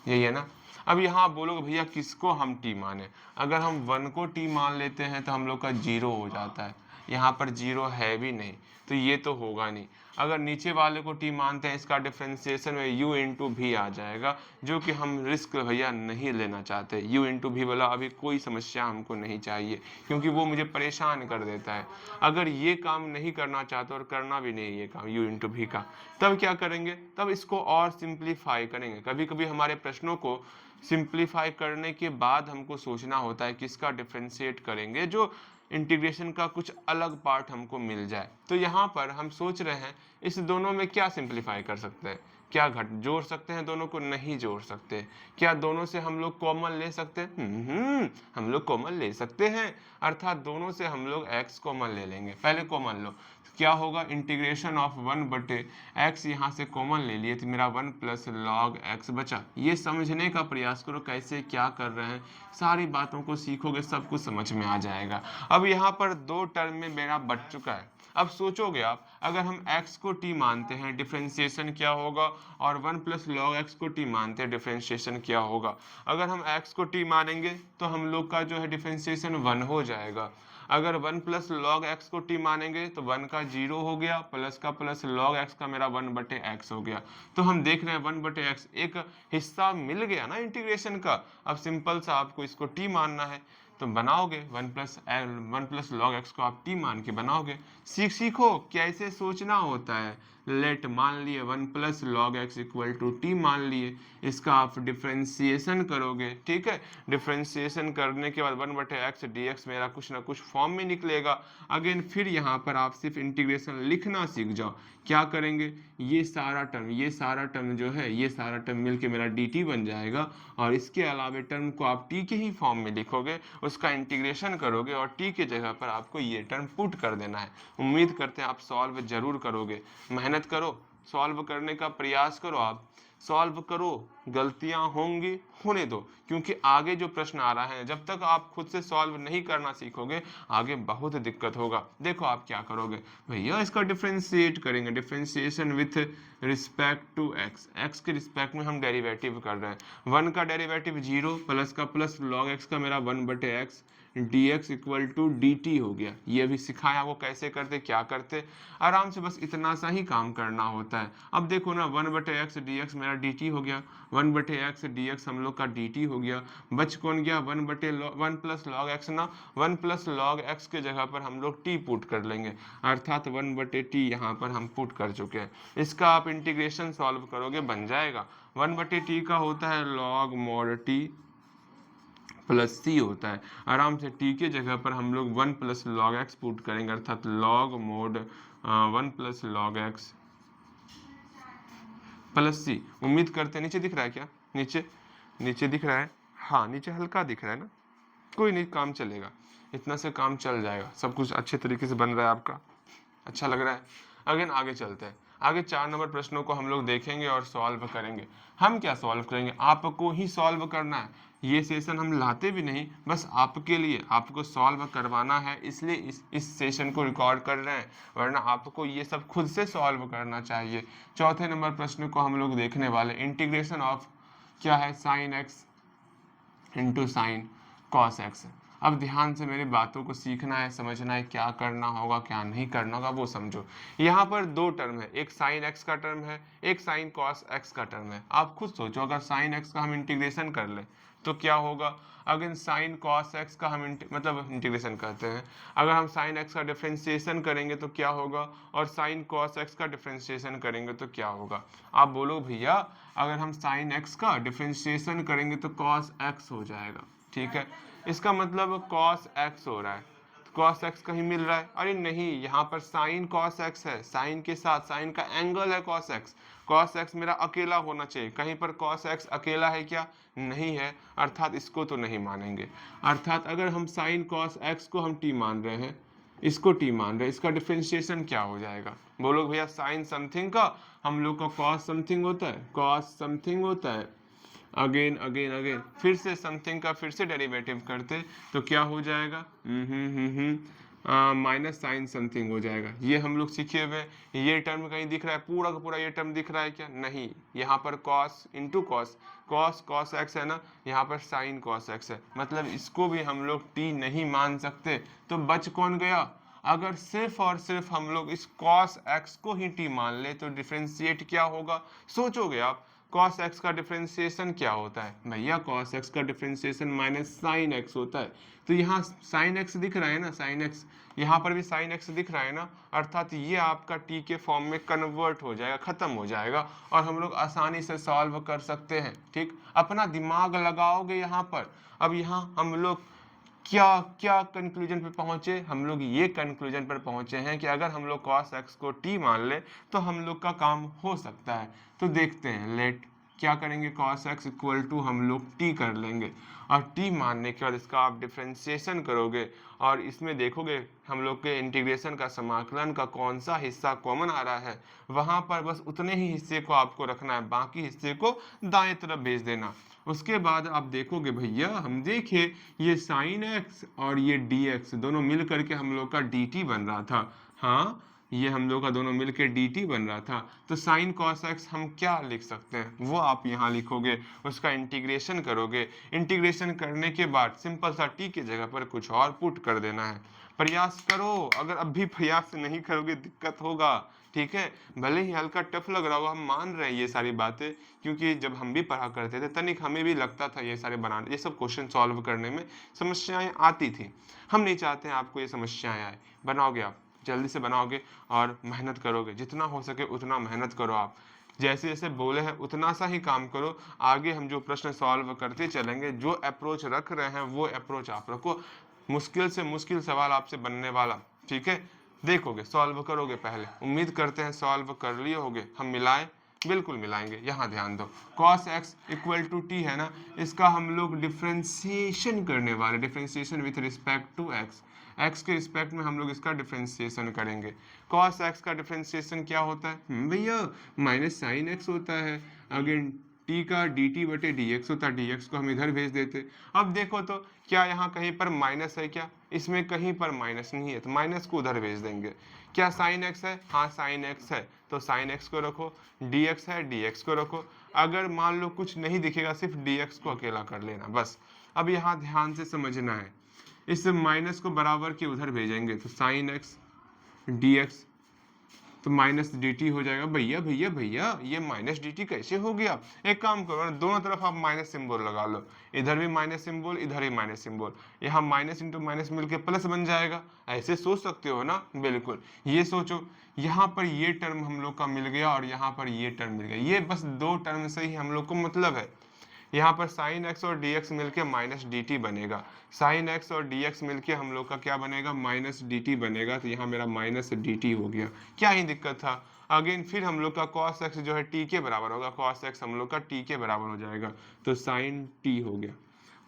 यही है ना। अब यहाँ बोलोगे भैया किसको हम t माने, अगर हम 1 को t मान लेते हैं तो हम लोग का 0 हो जाता है, यहाँ पर 0 है भी नहीं तो ये तो होगा नहीं। अगर नीचे वाले को t मानते हैं, इसका डिफ्रेंसिएशन में u इंटू भी आ जाएगा, जो कि हम रिस्क भैया नहीं लेना चाहते। u इंटू भी वाला अभी कोई समस्या हमको नहीं चाहिए, क्योंकि वो मुझे परेशान कर देता है। अगर ये काम नहीं करना चाहते और करना भी नहीं ये काम u इंटू भी का, तब क्या करेंगे, तब इसको और सिंप्लीफाई करेंगे। कभी कभी हमारे प्रश्नों को सिंप्लीफाई करने के बाद हमको सोचना होता है कि इसका डिफ्रेंशिएट करेंगे, जो इंटीग्रेशन का कुछ अलग पार्ट हमको मिल जाए। तो यहाँ पर हम सोच रहे हैं इस दोनों में क्या सिंप्लीफाई कर सकते हैं, क्या जोड़ सकते हैं, दोनों को नहीं जोड़ सकते। क्या दोनों से हम लोग कॉमन ले सकते हैं, हम लोग कॉमन ले सकते हैं, अर्थात दोनों से हम लोग x कॉमन ले लेंगे। पहले कॉमन लो, क्या होगा, इंटीग्रेशन ऑफ 1/x, यहाँ से कॉमन ले लिए तो मेरा 1 प्लस log x बचा। ये समझने का प्रयास करो कैसे क्या कर रहे हैं, सारी बातों को सीखोगे सब कुछ समझ में आ जाएगा। अब यहाँ पर दो टर्म में मेरा बच चुका है। अब सोचोगे आप, अगर हम x को t मानते हैं डिफ्रेंशिएशन क्या होगा, और 1 प्लस log x को t मानते हैं डिफ्रेंशिएशन क्या होगा। अगर हम x को t मानेंगे तो हम लोग का जो है डिफ्रेंशिएशन 1 हो जाएगा। अगर 1 प्लस log x को t मानेंगे तो 1 का 0 हो गया, प्लस का प्लस log x का मेरा 1/x हो गया। तो हम देख रहे हैं 1/x एक हिस्सा मिल गया ना इंटीग्रेशन का। अब सिंपल सा आपको इसको t मानना है तो बनाओगे, 1 प्लस log x को आप t मान के बनाओगे। सीखो कैसे सोचना होता है। लेट मान लिए 1 plus log x equal to t मान लिए, इसका आप डिफ्रेंसिएशन करोगे। ठीक है, डिफ्रेंसिएशन करने के बाद 1/x dx मेरा कुछ ना कुछ फॉर्म में निकलेगा। अगेन फिर यहाँ पर आप सिर्फ इंटीग्रेशन लिखना सीख जाओ। क्या करेंगे, ये सारा टर्म जो है, ये सारा टर्म मिलके मेरा dt बन जाएगा, और इसके अलावे टर्म को आप t के ही फॉर्म में लिखोगे, उसका इंटीग्रेशन करोगे और t के जगह पर आपको ये टर्म पुट कर देना है। उम्मीद करते हैं आप सॉल्व जरूर करोगे, मेहनत करो, सॉल्व करने का प्रयास करो, आप सॉल्व करो, गलतियां होंगी होने दो, क्योंकि आगे जो प्रश्न आ रहा है जब तक आप खुद से सॉल्व नहीं करना सीखोगे आगे बहुत दिक्कत होगा। देखो आप क्या करोगे भैया, इसका डिफ्रेंशिएट करेंगे, differentiation with respect to x, x के रिस्पेक्ट में हम डेरिवेटिव कर रहे हैं। 1 का डेरिवेटिव 0, प्लस का प्लस log x का मेरा 1/x dx equal to dt हो गया। ये भी सिखाया वो कैसे करते क्या करते, आराम से बस इतना सा ही काम करना होता है। अब देखो ना 1/x dx मेरा dt हो गया, 1/x dx हम लोग का dt हो गया। बच कौन गया, 1 प्लस log x ना, 1 प्लस log x के जगह पर हम लोग t पुट कर लेंगे, अर्थात 1/t यहाँ पर हम पुट कर चुके हैं। इसका आप इंटीग्रेशन सॉल्व करोगे, बन जाएगा 1/t का होता है log mod t प्लस सी होता है। आराम से t के जगह पर हम लोग 1 प्लस log x पुट करेंगे, अर्थात log mod 1 plus log x plus c. उम्मीद करते हैं नीचे दिख रहा है क्या, नीचे दिख रहा है। हाँ नीचे हल्का दिख रहा है ना, कोई नहीं, काम चलेगा, इतना से काम चल जाएगा, सब कुछ अच्छे तरीके से बन रहा है आपका, अच्छा लग रहा है। अगेन आगे चलते हैं, आगे 4 नंबर प्रश्नों को हम लोग देखेंगे और सॉल्व करेंगे। हम क्या सॉल्व करेंगे, आपको ही सॉल्व करना है, ये सेशन हम लाते भी नहीं, बस आपके लिए, आपको सॉल्व करवाना है, इसलिए इस सेशन को रिकॉर्ड कर रहे हैं, वरना आपको ये सब खुद से सॉल्व करना चाहिए। चौथे नंबर प्रश्न को हम लोग देखने वाले, इंटीग्रेशन ऑफ क्या है, sine x into sine cos x. अब ध्यान से मेरी बातों को सीखना है, समझना है, क्या करना होगा क्या नहीं करना होगा वो समझो। यहाँ पर दो टर्म है, एक साइन एक्स का टर्म है, एक साइन कॉस एक्स का टर्म है। आप खुद सोचो, अगर साइन एक्स का हम इंटीग्रेशन कर ले तो क्या होगा, अगर साइन कॉस एक्स का हम मतलब इंटीग्रेशन करते हैं, अगर हम साइन एक्स का डिफ्रेंशिएशन करेंगे तो क्या होगा, और साइन कॉस एक्स का डिफ्रेंशिएशन करेंगे तो क्या होगा। आप बोलो भैया अगर हम साइन एक्स का डिफ्रेंशिएशन करेंगे तो कॉस एक्स हो जाएगा, ठीक है, इसका मतलब कॉस एक्स हो रहा है, कॉस एक्स कहीं मिल रहा है, अरे नहीं, यहाँ पर साइन कॉस एक्स है, साइन के साथ साइन का एंगल है कॉस एक्स, कॉस एक्स मेरा अकेला होना चाहिए, कहीं पर कॉस एक्स अकेला है क्या, नहीं है, अर्थात इसको तो नहीं मानेंगे। अर्थात अगर हम साइन कॉस एक्स को हम टी मान रहे हैं, इसको टी मान रहे हैं, इसका डिफरेंशिएशन क्या हो जाएगा, बोलो भैया साइन समथिंग का हम लोग का कॉस समथिंग होता है, कॉस समथिंग होता है, अगेन अगेन अगेन फिर से समथिंग का फिर से डेरिवेटिव करते तो क्या हो जाएगा, माइनस साइन समथिंग हो जाएगा। ये हम लोग सीखे हुए, ये टर्म कहीं दिख रहा है, पूरा का पूरा ये टर्म दिख रहा है क्या, नहीं, यहाँ पर cos into cos, cos cos x है ना, यहाँ पर साइन कॉस एक्स है, मतलब इसको भी हम लोग टी नहीं मान सकते। तो बच कौन गया, अगर सिर्फ और सिर्फ हम लोग इस कॉस एक्स को ही टी मान ले तो डिफरेंशिएट क्या होगा, सोचोगे आप, cos x का डिफरेंशिएशन क्या होता है भैया, cos x का डिफरेंशिएशन माइनस साइन x होता है, तो यहाँ साइन x दिख रहा है ना, साइन x, यहाँ पर भी साइन x दिख रहा है ना, अर्थात ये आपका t के फॉर्म में कन्वर्ट हो जाएगा, खत्म हो जाएगा, और हम लोग आसानी से सॉल्व कर सकते हैं। ठीक, अपना दिमाग लगाओगे यहाँ पर। अब यहाँ हम लोग क्या क्या कंक्लूजन पर पहुंचे, हम लोग ये कंक्लूजन पर पहुंचे हैं कि अगर हम लोग cos x को t मान ले तो हम लोग का काम हो सकता है। तो देखते हैं, लेट क्या करेंगे, cos x इक्वल टू हम लोग t कर लेंगे, और t मानने के बाद इसका आप डिफरेंशिएशन करोगे और इसमें देखोगे हम लोग के इंटीग्रेशन का समाकलन का कौन सा हिस्सा कॉमन आ रहा है, वहां पर बस उतने ही हिस्से को आपको रखना है, बाकी हिस्से को दाएं तरफ भेज देना। उसके बाद आप देखोगे भैया, हम देखे ये साइन एक्स और ये डी एक्स दोनों मिल करके हम लोग का डी टी बन रहा था, हाँ ये हम लोग का दोनों मिलकर डी टी बन रहा था, तो साइन कॉस एक्स हम क्या लिख सकते हैं, वो आप यहाँ लिखोगे, उसका इंटीग्रेशन करोगे, इंटीग्रेशन करने के बाद सिंपल सा टी की जगह पर कुछ और पुट कर देना है। प्रयास करो, अगर अब भी प्रयास नहीं करोगे दिक्कत होगा, ठीक है, भले ही हल्का टफ लग रहा होगा, हम मान रहे हैं ये सारी बातें, क्योंकि जब हम भी पढ़ा करते थे तनिक हमें भी लगता था ये सारे बनाने, ये सब क्वेश्चन सॉल्व करने में समस्याएं आती थी। हम नहीं चाहते हैं आपको ये समस्याएं आए, बनाओगे आप, जल्दी से बनाओगे और मेहनत करोगे, जितना हो सके उतना मेहनत करो आप, जैसे जैसे बोले हैं उतना सा ही काम करो। आगे हम जो प्रश्न सॉल्व करते चलेंगे, जो अप्रोच रख रहे हैं वो अप्रोच आप रखो, मुश्किल से मुश्किल सवाल आपसे बनने वाला, ठीक है, देखोगे सॉल्व करोगे, पहले उम्मीद करते हैं सॉल्व कर लिए होगे। हम मिलाएं, बिल्कुल मिलाएंगे, यहाँ ध्यान दो, cos x equal to t है ना, इसका हम लोग डिफ्रेंसिएशन करने वाले, differentiation with respect to x, x के रिस्पेक्ट में हम लोग इसका डिफ्रेंसिएशन करेंगे। cos x का डिफ्रेंसिएशन क्या होता है भैया, माइनस साइन एक्स होता है, अगेन t का dt बटे dx होता है, dx को हम इधर भेज देते। अब देखो तो क्या यहाँ कहीं पर माइनस है क्या, इसमें कहीं पर माइनस नहीं है, तो माइनस को उधर भेज देंगे। क्या साइन एक्स है, हाँ साइन एक्स है, तो साइन एक्स को रखो, dx है dx को रखो, अगर मान लो कुछ नहीं दिखेगा सिर्फ dx को अकेला कर लेना बस। अब यहाँ ध्यान से समझना है, इस माइनस को बराबर के उधर भेजेंगे तो साइन एक्स dx तो माइनस डी टी हो जाएगा। भैया भैया भैया ये माइनस डी टी कैसे हो गया, एक काम करो ना, दोनों तरफ आप माइनस सिंबल लगा लो, इधर भी माइनस सिंबल इधर भी माइनस सिंबल, यहाँ माइनस इंटू माइनस मिलके प्लस बन जाएगा, ऐसे सोच सकते हो ना, बिल्कुल ये सोचो, यहाँ पर ये टर्म हम लोग का मिल गया और यहाँ पर ये टर्म मिल गया, ये बस दो टर्म से ही हम लोग को मतलब है। यहाँ पर साइन एक्स और डी एक्स मिलके माइनस डी टी बनेगा, साइन एक्स और डी एक्स मिलके हम लोग का क्या बनेगा, माइनस डी टी बनेगा, तो यहाँ मेरा माइनस डी टी हो गया, क्या ही दिक्कत था। अगेन फिर हम लोग का कॉस एक्स जो है टी के बराबर होगा, कॉस एक्स हम लोग का टी के बराबर हो जाएगा, तो साइन टी हो गया।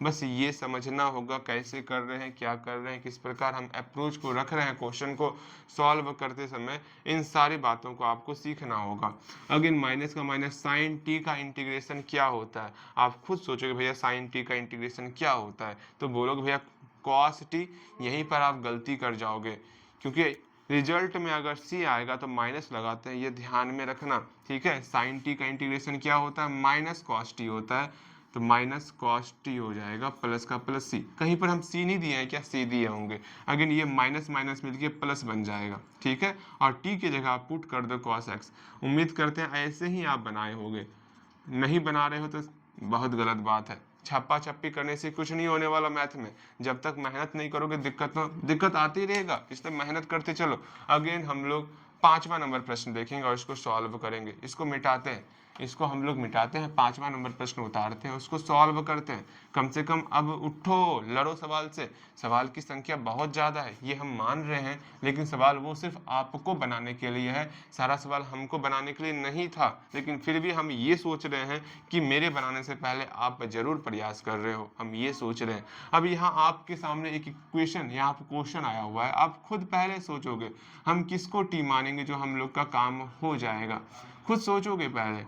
बस ये समझना होगा कैसे कर रहे हैं, क्या कर रहे हैं, किस प्रकार हम अप्रोच को रख रहे हैं क्वेश्चन को सॉल्व करते समय, इन सारी बातों को आपको सीखना होगा। अगेन माइनस का माइनस, साइन टी का इंटीग्रेशन क्या होता है? आप खुद सोचोगे भैया साइन टी का इंटीग्रेशन क्या होता है, तो बोलोगे भैया कॉस टी। यहीं पर आप गलती कर जाओगे, क्योंकि रिजल्ट में अगर सी आएगा तो माइनस लगाते हैं, ये ध्यान में रखना, ठीक है। साइन टी का इंटीग्रेशन क्या होता है? माइनस कॉस टी होता है, तो माइनस कॉस टी हो जाएगा, प्लस का प्लस सी। कहीं पर हम सी नहीं दिए हैं क्या? सी दिए होंगे। अगेन ये माइनस माइनस मिलके प्लस बन जाएगा, ठीक है। और टी की जगह आप पुट कर दो कॉस एक्स। उम्मीद करते हैं ऐसे ही आप बनाए होंगे। नहीं बना रहे हो तो बहुत गलत बात है। छप्पा छप्पी करने से कुछ नहीं होने वाला मैथ में। जब तक मेहनत नहीं करोगे दिक्कत आती रहेगा, इसलिए मेहनत करते चलो। अगेन हम लोग 5वां नंबर प्रश्न देखेंगे और इसको सॉल्व करेंगे। इसको मिटाते हैं, इसको हम लोग मिटाते हैं, 5वां नंबर प्रश्न उतारते हैं, उसको सॉल्व करते हैं। कम से कम अब उठो, लड़ो सवाल से। सवाल की संख्या बहुत ज़्यादा है, ये हम मान रहे हैं, लेकिन सवाल वो सिर्फ आपको बनाने के लिए है, सारा सवाल हमको बनाने के लिए नहीं था। लेकिन फिर भी हम ये सोच रहे हैं कि मेरे बनाने से पहले आप जरूर प्रयास कर रहे हो, हम ये सोच रहे हैं। अब यहाँ आपके सामने एक इक्वेशन, यहाँ पर क्वेश्चन आया हुआ है, आप खुद पहले सोचोगे हम किसको टी मानेंगे जो हम लोग का काम हो जाएगा। खुद सोचोगे पहले,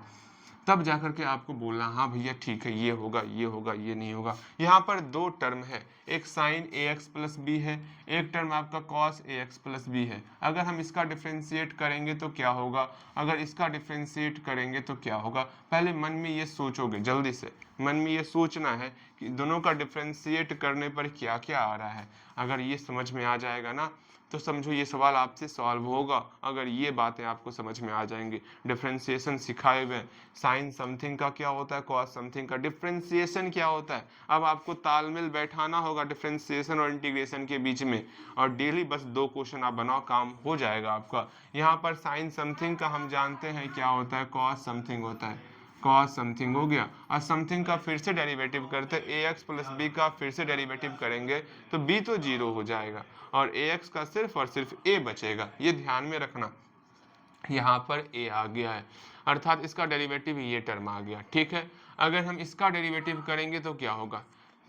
तब जाकर के आपको बोलना हाँ भैया ठीक है, ये होगा, ये होगा, ये नहीं होगा। यहाँ पर दो टर्म है, एक sign a x plus B है, एक टर्म आपका cos a x plus B है। अगर हम इसका डिफ्रेंशिएट करेंगे तो क्या होगा, अगर इसका डिफ्रेंशिएट करेंगे तो क्या होगा, पहले मन में ये सोचोगे, जल्दी से मन में ये सोचना है कि दोनों का डिफ्रेंशिएट करने पर क्या क्या आ रहा है। अगर ये समझ में आ जाएगा ना, तो समझो ये सवाल आपसे सॉल्व होगा। अगर ये बातें आपको समझ में आ जाएंगी, डिफ्रेंसिएशन सिखाए हुए, साइन समथिंग का क्या होता है, कॉस समथिंग का डिफ्रेंसिएशन क्या होता है, अब आपको तालमेल बैठाना होगा डिफ्रेंसिएशन और इंटीग्रेशन के बीच में। और डेली बस 2 क्वेश्चन आप बनाओ, काम हो जाएगा आपका। यहाँ पर साइन समथिंग का हम जानते हैं क्या होता है, कॉस समथिंग होता है, कॉस समथिंग हो गया। और समथिंग का फिर से डेरिवेटिव करते हैं, ए एक्स प्लस बी का फिर से डेरिवेटिव करेंगे तो बी तो 0 हो जाएगा और ए एक्स का सिर्फ और सिर्फ ए बचेगा। ये ध्यान में रखना, यहाँ पर ए आ गया है, अर्थात इसका डेरिवेटिव ये टर्म आ गया, ठीक है। अगर हम इसका डेरिवेटिव करेंगे तो क्या होगा,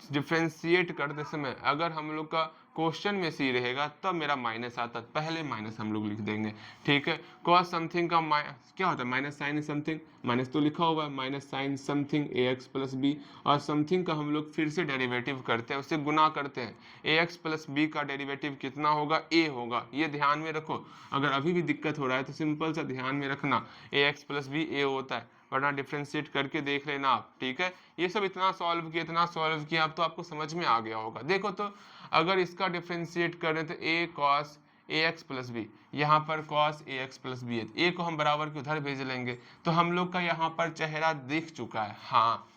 डिफ्रेंशिएट करते समय अगर हम लोग का क्वेश्चन में सी रहेगा तब मेरा माइनस आता, पहले माइनस हम लोग लिख देंगे, ठीक है। कॉस समथिंग का क्या होता है, माइनस साइन समथिंग, माइनस तो लिखा हुआ है, माइनस साइन समथिंग ए एक्स प्लस बी। और समथिंग का हम लोग फिर से डेरिवेटिव करते हैं, उससे गुना करते हैं। ए एक्स प्लस बी का डेरिवेटिव कितना होगा, ए होगा, ये ध्यान में रखो। अगर अभी भी दिक्कत हो रहा है तो सिंपल सा ध्यान में रखना, ए एक्स प्लस बी ए होता है, वरना डिफ्रेंशिएट करके देख लेना आप, ठीक है। ये सब इतना सॉल्व किया, इतना सॉल्व किया, अब तो आपको समझ में आ गया होगा। देखो तो अगर इसका डिफ्रेंशिएट करें तो ए cos a x plus B, यहाँ पर cos a x plus B है, ए को हम बराबर के उधर भेज लेंगे तो हम लोग का यहाँ पर चेहरा दिख चुका है। हाँ,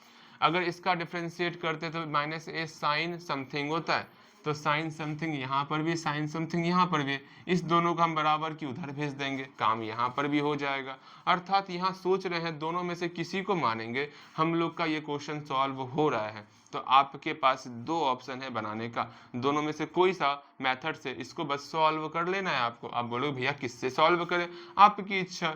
अगर इसका डिफ्रेंशिएट करते तो माइनस ए साइन समथिंग होता है, तो साइन समथिंग यहाँ पर भी, साइन समथिंग यहाँ पर भी, इस दोनों को हम बराबर की उधर भेज देंगे, काम यहाँ पर भी हो जाएगा। अर्थात यहाँ सोच रहे हैं दोनों में से किसी को मानेंगे, हम लोग का ये क्वेश्चन सॉल्व हो रहा है। तो आपके पास 2 ऑप्शन है बनाने का, दोनों में से कोई सा मेथड से इसको बस सॉल्व कर लेना है आपको। आप बोलोगे भैया किससे सॉल्व करें, आपकी इच्छा,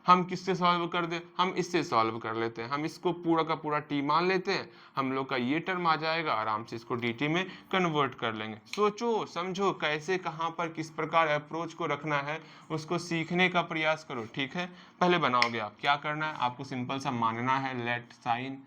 हम किससे सॉल्व कर दे, हम इससे सॉल्व कर लेते हैं, हम इसको पूरा का पूरा टी मान लेते हैं, हम लोग का ये टर्म आ जाएगा, आराम से इसको dt में कन्वर्ट कर लेंगे। सोचो समझो कैसे, कहाँ पर किस प्रकार अप्रोच को रखना है, उसको सीखने का प्रयास करो, ठीक है। पहले बनाओगे आप, क्या करना है आपको, सिंपल सा मानना है let sine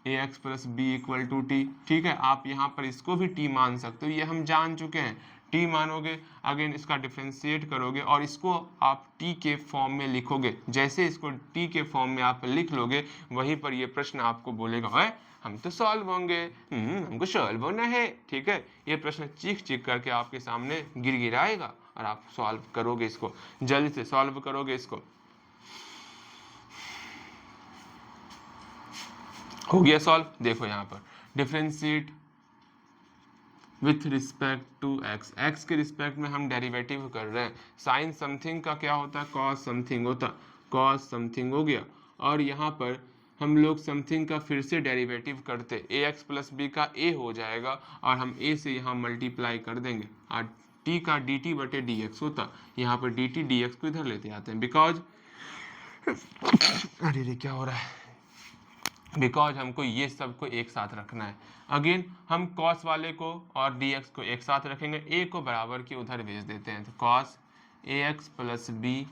a x plus b equal to t, ठीक है। आप यहाँ पर इसको भी टी मान सकते हो, ये हम जान चुके हैं, टी मानोगे, अगेन इसका डिफ्रेंशिएट करोगे और इसको आप टी के फॉर्म में लिखोगे। जैसे इसको टी के फॉर्म में आप लिख लोगे, वहीं पर ये प्रश्न आपको बोलेगा है हम तो सॉल्व होंगे, हमको सॉल्व होना है, ठीक है। ये प्रश्न चीख चीख करके आपके सामने गिराएगा और आप सॉल्व करोगे, इसको जल्दी से सॉल्व करोगे। इसको हो गया सॉल्व, देखो यहाँ पर differentiate with respect to x, x के रिस्पेक्ट में हम डेरिवेटिव कर रहे हैं। साइन समथिंग का क्या होता है, कॉस समथिंग होता, कॉस समथिंग हो गया। और यहाँ पर हम लोग समथिंग का फिर से डेरिवेटिव करते, ए एक्स प्लस बी का ए हो जाएगा और हम ए से यहाँ मल्टीप्लाई कर देंगे और टी का डी टी बटे डी एक्स होता, यहाँ पर डी टी डी एक्स को इधर लेते आते हैं, बिकॉज अरे क्या हो रहा है, बिकॉज हमको ये सब को एक साथ रखना है। अगेन हम कॉस वाले को और डी एक्स को एक साथ रखेंगे, ए को बराबर की उधर भेज देते हैं, तो cos a x plus b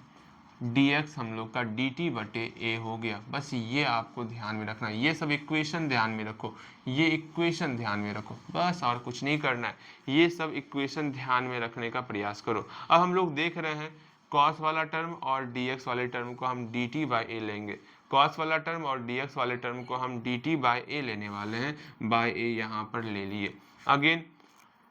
d x हम लोग का डी टी बटे ए हो गया। बस ये आपको ध्यान में रखना है, ये सब इक्वेशन ध्यान में रखो, ये इक्वेशन ध्यान में रखो, बस और कुछ नहीं करना है, ये सब इक्वेशन ध्यान में रखने का प्रयास करो। अब हम लोग देख रहे हैं कॉस वाला टर्म और डी एक्स वाले टर्म को हम डी टी बाई ए लेंगे, कॉस वाला टर्म और डी एक्स वाले टर्म को हम डी टी बाई ए लेने वाले हैं, बाई ए यहाँ पर ले लिए। अगेन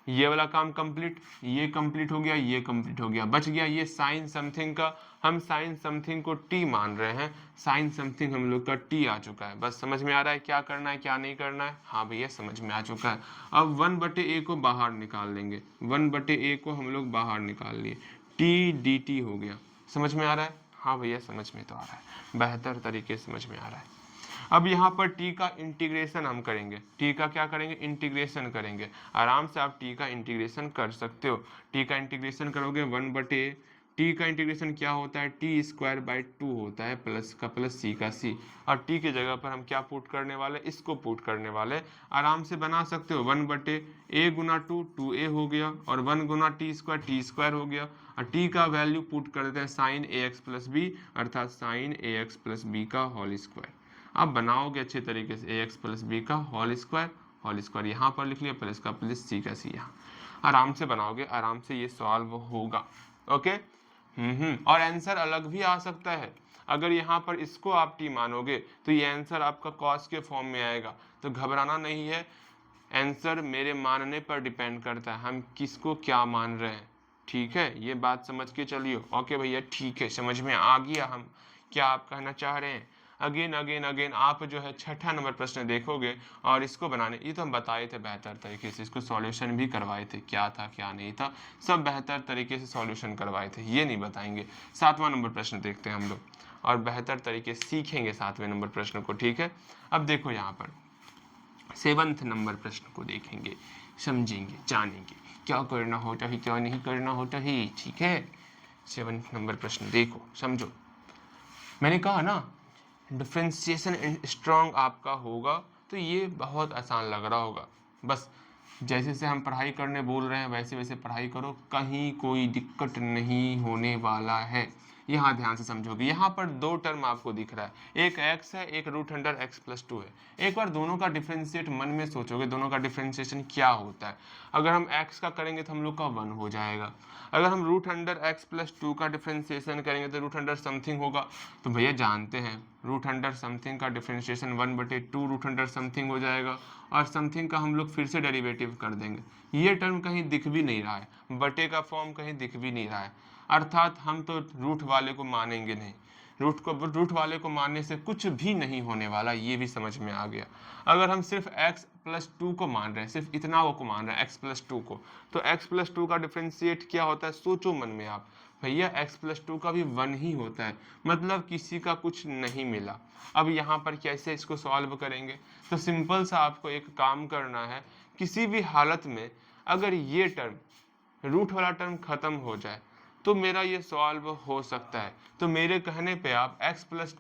ये वाला काम कंप्लीट, ये कंप्लीट हो गया, ये कंप्लीट हो गया, बच गया ये साइन समथिंग का, हम साइन समथिंग को टी मान रहे हैं, साइन समथिंग हम लोग का टी आ चुका है। बस समझ में आ रहा है क्या करना है क्या नहीं करना है? हाँ भैया समझ में आ चुका है। अब 1/a को बाहर निकाल लेंगे, 1/a को हम लोग बाहर निकाल लिए, टी डी टी हो गया। समझ में आ रहा है? हाँ भैया समझ में तो आ रहा है, बेहतर तरीके से समझ में आ रहा है। अब यहाँ पर t का इंटीग्रेशन हम करेंगे, t का क्या करेंगे? इंटीग्रेशन करेंगे। आराम से आप t का इंटीग्रेशन कर सकते हो। t का इंटीग्रेशन करोगे 1/a, t का इंटीग्रेशन क्या होता है? टी स्क्वायर बाई 2 होता है, प्लस का प्लस c का c, और t की जगह पर हम क्या पुट करने वाले? इसको पुट करने वाले। आराम से बना सकते हो, 1/a गुना 2 2a हो गया, और 1 गुना टी स्क्वायर हो गया, और t का वैल्यू पुट कर देते हैं sign a x plus B, अर्थात sign a x plus B का होल स्क्वायर। आप बनाओगे अच्छे तरीके से, ए एक्स प्लस बी का होल स्क्वायर यहाँ पर लिख लिया, प्लस का प्लस सी का सी यहाँ, आराम से बनाओगे, आराम से ये सॉल्व होगा। ओके। और आंसर अलग भी आ सकता है। अगर यहाँ पर इसको आप टी मानोगे तो ये आंसर आपका कॉस के फॉर्म में आएगा, तो घबराना नहीं है। आंसर मेरे मानने पर डिपेंड करता है, हम किसको क्या मान रहे हैं। ठीक है, ये बात समझ के चलिए। ओके भैया ठीक है, समझ में आ गया हम क्या आप कहना चाह रहे हैं। अगेन आप जो है 6ठा नंबर प्रश्न देखोगे, और इसको बनाने, ये तो हम बताए थे बेहतर तरीके से, इसको सॉल्यूशन भी करवाए थे, क्या था क्या नहीं था, सब बेहतर तरीके से सॉल्यूशन करवाए थे, ये नहीं बताएंगे। 7वां नंबर प्रश्न देखते हैं हम लोग, और बेहतर तरीके से सीखेंगे 7वें नंबर प्रश्न को। ठीक है, अब देखो यहाँ पर 7th नंबर प्रश्न को देखेंगे, समझेंगे, जानेंगे क्या करना होता है क्या नहीं करना होता है। ठीक है, 7th नंबर प्रश्न देखो समझो। मैंने कहा ना डिफ्रेंशिएशन स्ट्रॉन्ग आपका होगा तो ये बहुत आसान लग रहा होगा। बस जैसे जैसे हम पढ़ाई करने बोल रहे हैं वैसे वैसे पढ़ाई करो, कहीं कोई दिक्कत नहीं होने वाला है। यहाँ ध्यान से समझोगे, यहाँ पर 2 टर्म आपको दिख रहा है, एक x है, एक रूट अंडर x प्लस 2 है। एक बार दोनों का डिफ्रेंशिएट मन में सोचोगे, दोनों का डिफ्रेंशिएशन क्या होता है। अगर हम x का करेंगे तो हम लोग का 1 हो जाएगा, अगर हम रूट अंडर x प्लस 2 का डिफ्रेंशिएशन करेंगे तो रूट अंडर समथिंग होगा। तो भैया जानते हैं रूट अंडर समथिंग का डिफ्रेंशिएशन 1/2 रूट अंडर समथिंग हो जाएगा, और समथिंग का हम लोग फिर से डेरिवेटिव कर देंगे। ये टर्म कहीं दिख भी नहीं रहा है, बटे का फॉर्म कहीं दिख भी नहीं रहा है, अर्थात हम तो रूट वाले को मानेंगे नहीं। रूट वाले को मानने से कुछ भी नहीं होने वाला, ये भी समझ में आ गया। अगर हम सिर्फ x प्लस 2 को मान रहे हैं, सिर्फ इतना वो को मान रहे हैं x प्लस 2 को, तो x प्लस 2 का डिफ्रेंशिएट क्या होता है? सोचो मन में आप, भैया x प्लस 2 का भी 1 ही होता है, मतलब किसी का कुछ नहीं मिला। अब यहाँ पर कैसे इसको सॉल्व करेंगे? तो सिंपल सा आपको एक काम करना है, किसी भी हालत में अगर ये टर्म रूट वाला टर्म खत्म हो जाए तो मेरा ये सॉल्व हो सकता है। तो मेरे कहने पे आप x प्लस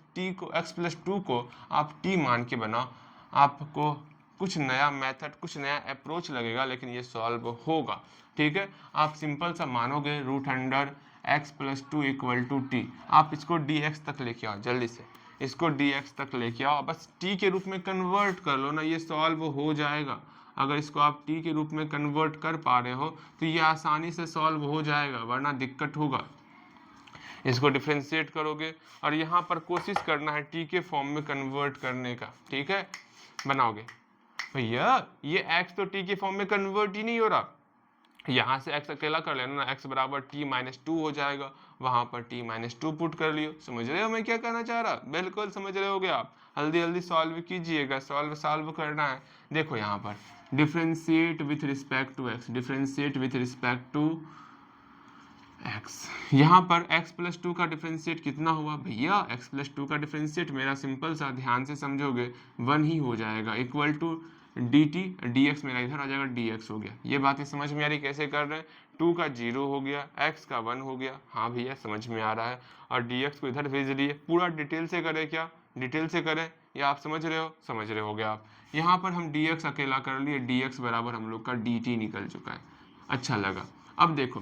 2 को आप t मान के बनाओ, आपको कुछ नया मेथड, कुछ नया अप्रोच लगेगा, लेकिन ये सॉल्व होगा। ठीक है, आप सिंपल सा मानोगे रूट अंडर x प्लस 2 इक्वल टू टी, आप इसको dx तक लेके आओ, जल्दी से इसको dx तक लेके आओ, बस t के रूप में कन्वर्ट कर लो ना, ये सॉल्व हो जाएगा। अगर इसको आप t के रूप में कन्वर्ट कर पा रहे हो तो ये आसानी से सॉल्व हो जाएगा, वरना दिक्कत होगा। इसको डिफ्रेंशिएट करोगे और यहाँ पर कोशिश करना है t के फॉर्म में कन्वर्ट करने का। ठीक है, बनाओगे भैया ये x तो t के फॉर्म में कन्वर्ट ही नहीं हो रहा, यहाँ से x अकेला कर लेना ना, x बराबर t माइनस 2 हो जाएगा, वहां पर t माइनस 2 पुट कर लियो। समझ रहे हो मैं क्या कहना चाह रहा? बिल्कुल समझ रहे होगे आप, जल्दी जल्दी सॉल्व कीजिएगा, सॉल्व करना है। देखो यहाँ पर differentiate with respect to x, differentiate with respect to x, यहाँ पर x प्लस 2 का डिफ्रेंशिएट कितना हुआ भैया? x प्लस 2 का डिफ्रेंशिएट मेरा सिंपल सा, ध्यान से समझोगे, 1 ही हो जाएगा, इक्वल टू dt, dx मेरा इधर आ जाएगा, dx हो गया। ये बातें समझ में आ रही कैसे कर रहे हैं? 2 का 0 हो गया, x का 1 हो गया, हाँ भैया समझ में आ रहा है, और dx को इधर भेज दिए। पूरा डिटेल से करें क्या? डिटेल से करें, ये आप समझ रहे हो गया आप। यहाँ पर हम dx अकेला कर लिए, dx बराबर हम लोग का dt निकल चुका है। अच्छा लगा। अब देखो,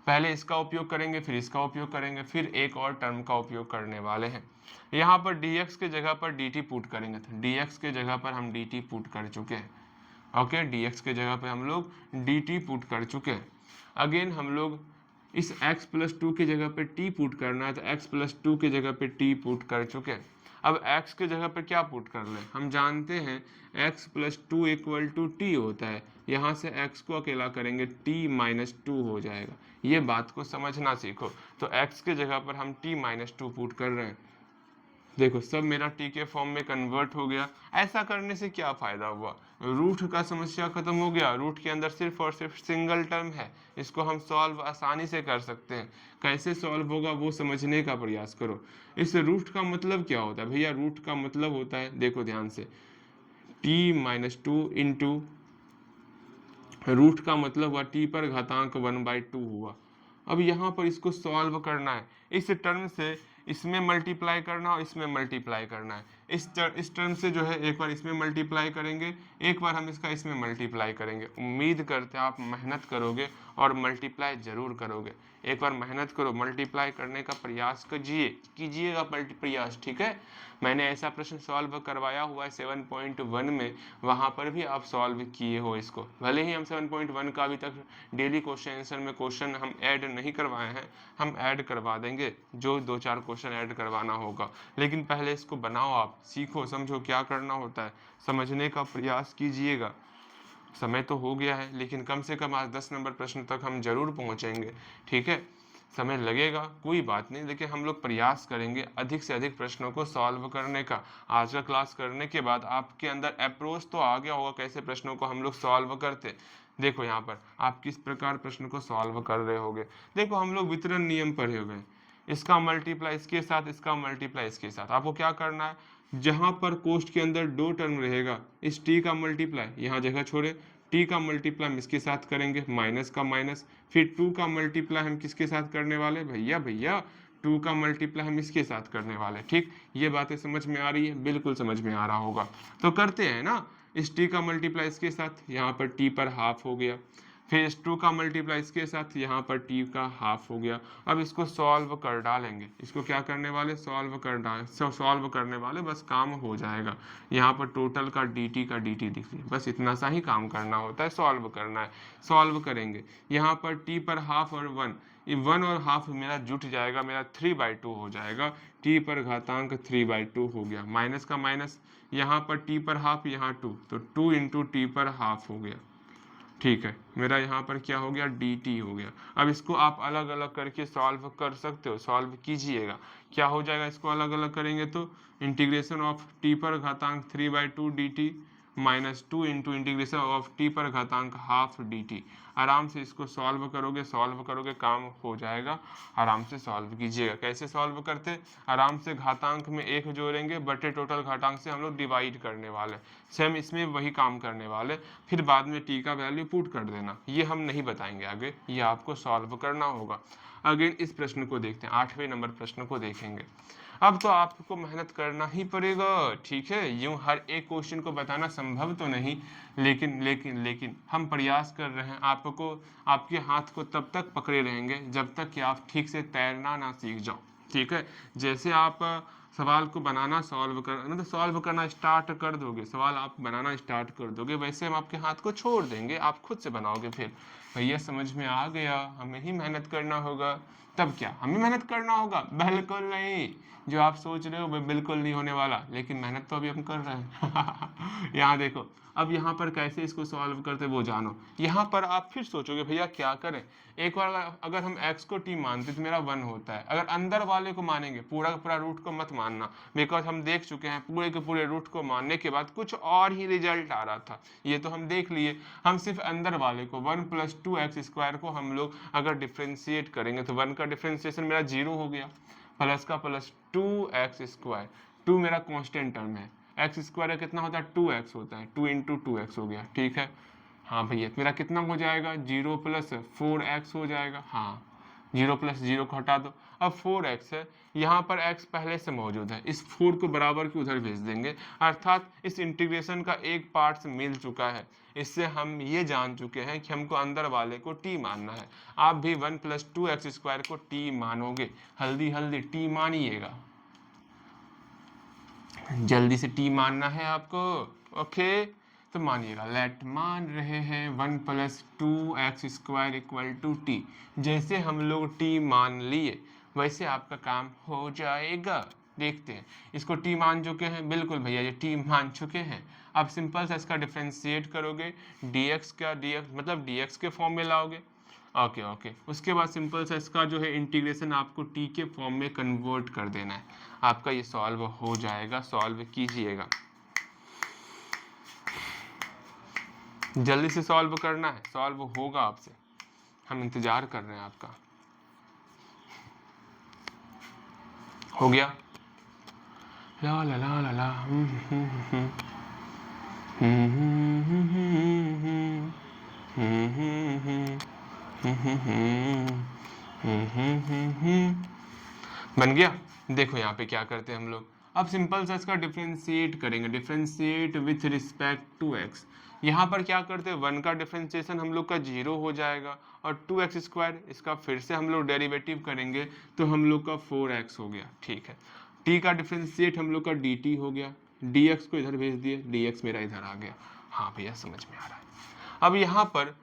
पहले इसका उपयोग करेंगे, फिर इसका उपयोग करेंगे, फिर एक और टर्म का उपयोग करने वाले हैं। यहाँ पर dx के जगह पर dt पुट करेंगे, तो dx के जगह पर हम dt पुट कर चुके हैं। ओके, dx के जगह पे हम लोग dt पुट कर चुके हैं। अगेन हम लोग इस x प्लस 2 की जगह पे t पुट करना है, तो x प्लस 2 की जगह पे t पुट कर चुके हैं। अब x के जगह पे क्या पुट कर ले, हम जानते हैं x प्लस 2 इक्वल टू t होता है। यहाँ से x को अकेला करेंगे, t माइनस 2 हो जाएगा। ये बात को समझना सीखो। तो x के जगह पर हम t माइनस 2 पुट कर रहे हैं। देखो, सब मेरा टी के फॉर्म में कन्वर्ट हो गया। ऐसा करने से क्या फायदा हुआ, रूट का समस्या खत्म हो गया। रूट के अंदर सिर्फ और सिर्फ सिंगल टर्म है, इसको हम सॉल्व आसानी से कर सकते हैं। कैसे सॉल्व होगा वो समझने का प्रयास करो। इस रूट का मतलब क्या होता है भैया, रूट का मतलब होता है, देखो ध्यान से, टी माइनस 2 इंटू रूट का मतलब हुआ टी पर घातांक 1/2 हुआ। अब यहाँ पर इसको सॉल्व करना है, इस टर्म से इसमें मल्टीप्लाई करना और इसमें मल्टीप्लाई करना है। इस टर्म से जो है एक बार इसमें मल्टीप्लाई करेंगे, एक बार हम इसका इसमें मल्टीप्लाई करेंगे। उम्मीद करते हैं आप मेहनत करोगे और मल्टीप्लाई जरूर करोगे। एक बार मेहनत करो, मल्टीप्लाई करने का प्रयास कीजिएगा प्रयास, ठीक है। मैंने ऐसा प्रश्न सॉल्व करवाया हुआ है 7.1 में, वहाँ पर भी आप सॉल्व किए हो इसको। भले ही हम 7.1 का अभी तक डेली क्वेश्चन आंसर में क्वेश्चन हम ऐड नहीं करवाए हैं, हम ऐड करवा देंगे, जो 2-4 क्वेश्चन ऐड करवाना होगा। लेकिन पहले इसको बनाओ, आप सीखो, समझो क्या करना होता है, समझने का प्रयास कीजिएगा। समय तो हो गया है, लेकिन कम से कम आज 10 नंबर प्रश्न तक हम जरूर पहुंचेंगे, ठीक है। समय लगेगा, कोई बात नहीं, लेकिन हम लोग प्रयास करेंगे अधिक से अधिक प्रश्नों को सॉल्व करने का। आज का क्लास करने के बाद आपके अंदर अप्रोच तो आ गया होगा कैसे प्रश्नों को हम लोग सॉल्व करते। देखो यहाँ पर आप किस प्रकार प्रश्न को सॉल्व कर रहे होगे। देखो, हम लोग वितरण नियम पढ़े हुए हैं, इसका मल्टीप्लाई इसके साथ, इसका मल्टीप्लाई इसके साथ। आपको क्या करना है, जहां पर कोष्ठ के अंदर 2 टर्म रहेगा, इस टी का मल्टीप्लाई यहाँ जगह छोड़े, टी का मल्टीप्लाई हम इसके साथ करेंगे, माइनस का माइनस, फिर 2 का मल्टीप्लाई हम किसके साथ करने वाले, भैया 2 का मल्टीप्लाई हम इसके साथ करने वाले। ठीक, ये बातें समझ में आ रही है, बिल्कुल समझ में आ रहा होगा। तो करते हैं ना, इस टी का मल्टीप्लाई इसके साथ, यहाँ पर टी पर हाफ हो गया, फिर इस 2 का मल्टीप्लाई इसके साथ, यहाँ पर टी का हाफ हो गया। अब इसको सॉल्व कर डालेंगे, इसको क्या करने वाले, सॉल्व करने वाले, बस काम हो जाएगा। यहाँ पर टोटल का dt दिख लिया, बस इतना सा ही काम करना होता है, सॉल्व करना है। सॉल्व करेंगे, यहाँ पर टी पर हाफ और 1, ये 1 और हाफ मेरा जुट जाएगा, मेरा 3/2 हो जाएगा। टी पर घातांक 3/2 हो गया, माइनस का माइनस, यहाँ पर टी पर हाफ, यहाँ 2, तो 2 इंटू टी पर हाफ हो गया। ठीक है, मेरा यहाँ पर क्या हो गया, dt हो गया। अब इसको आप अलग अलग करके सॉल्व कर सकते हो, सॉल्व कीजिएगा। क्या हो जाएगा, इसको अलग अलग करेंगे तो इंटीग्रेशन ऑफ टी पर घातांक 3/2 dt minus 2 into integration of T पर घातांक हाफ dt। आराम से इसको सॉल्व करोगे काम हो जाएगा। आराम से सॉल्व कीजिएगा। कैसे सॉल्व करते, आराम से घातांक में 1 जोड़ेंगे, बटे टोटल घातांक से हम लोग डिवाइड करने वाले, सेम इसमें वही काम करने वाले। फिर बाद में टी का वैल्यू पुट कर देना, ये हम नहीं बताएंगे आगे, ये आपको सॉल्व करना होगा। अगेन इस प्रश्न को देखते हैं, 8वें नंबर प्रश्न को देखेंगे। अब तो आपको मेहनत करना ही पड़ेगा, ठीक है। यूं हर एक क्वेश्चन को बताना संभव तो नहीं, लेकिन हम प्रयास कर रहे हैं। आपको आपके हाथ को तब तक पकड़े रहेंगे जब तक कि आप ठीक से तैरना ना सीख जाओ, ठीक है। जैसे आप सवाल को बनाना सॉल्व करना स्टार्ट कर दोगे, सवाल आप बनाना स्टार्ट कर दोगे, वैसे हम आपके हाथ को छोड़ देंगे, आप खुद से बनाओगे। फिर भैया समझ में आ गया, हमें ही मेहनत करना होगा। तब क्या हमें मेहनत करना होगा, बिल्कुल नहीं। जो आप सोच रहे हो वो बिल्कुल नहीं होने वाला, लेकिन मेहनत तो अभी हम कर रहे हैं। यहाँ देखो, अब यहाँ पर कैसे इसको सॉल्व करते वो जानो। यहाँ पर आप फिर सोचोगे भैया क्या करें। एक बार अगर हम x को t मानते तो मेरा 1 होता है। अगर अंदर वाले को मानेंगे, पूरा का पूरा रूट को मत मानना, बिकॉज हम देख चुके हैं पूरे के पूरे रूट को मानने के बाद कुछ और ही रिजल्ट आ रहा था, ये तो हम देख लिए। हम सिर्फ अंदर वाले को 1 + 2x² को हम लोग अगर डिफ्रेंशिएट करेंगे तो 1 का डिफ्रेंशिएशन मेरा 0 हो गया, प्लस का प्लस 2x², 2 मेरा कांस्टेंट टर्म है, x² का कितना होता है 2x होता है, 2 इंटू 2x हो गया, ठीक है। हाँ भैया, मेरा कितना हो जाएगा, 0 + 4x हो जाएगा। हाँ 0 प्लस 0 को हटा दो। अब 4x है, यहाँ पर x पहले से मौजूद है, इस 4 को बराबर के उधर भेज देंगे, अर्थात इस इंटीग्रेशन का एक पार्ट मिल चुका है। इससे हम ये जान चुके हैं कि हमको अंदर वाले को t मानना है। आप भी 1 प्लस 2x² को t मानोगे, हल्दी हल्दी t मानिएगा, जल्दी से t मानना है आपको। ओके, तो मानिएगा, लेट मान रहे हैं 1 plus 2x² equal to t। जैसे हम लोग t मान लिए वैसे आपका काम हो जाएगा। देखते हैं, इसको t मान चुके हैं, बिल्कुल भैया ये t मान चुके हैं। अब सिंपल सा इसका डिफ्रेंशिएट करोगे, dx का dx मतलब dx के फॉर्म में लाओगे। ओके ओके, उसके बाद सिंपल सा इसका जो है इंटीग्रेशन आपको t के फॉर्म में कन्वर्ट कर देना है। आपका ये सॉल्व हो जाएगा, सॉल्व कीजिएगा, जल्दी से सॉल्व करना है, सॉल्व होगा आपसे, हम इंतजार कर रहे हैं आपका। हो गया, ला ला ला ला ला बन गया। देखो यहाँ पे क्या करते हैं हम लोग, अब सिंपल सा इसका डिफ्रेंशिएट करेंगे, differentiate with respect to x। यहाँ पर क्या करते हैं, 1 का डिफ्रेंशिएशन हम लोग का 0 हो जाएगा, और 2x² इसका फिर से हम लोग डेरिवेटिव करेंगे तो हम लोग का 4x हो गया। ठीक है, t का डिफ्रेंशिएट हम लोग का dt हो गया, dx को इधर भेज दिए, dx मेरा इधर आ गया। हाँ भैया समझ में आ रहा है। अब यहाँ पर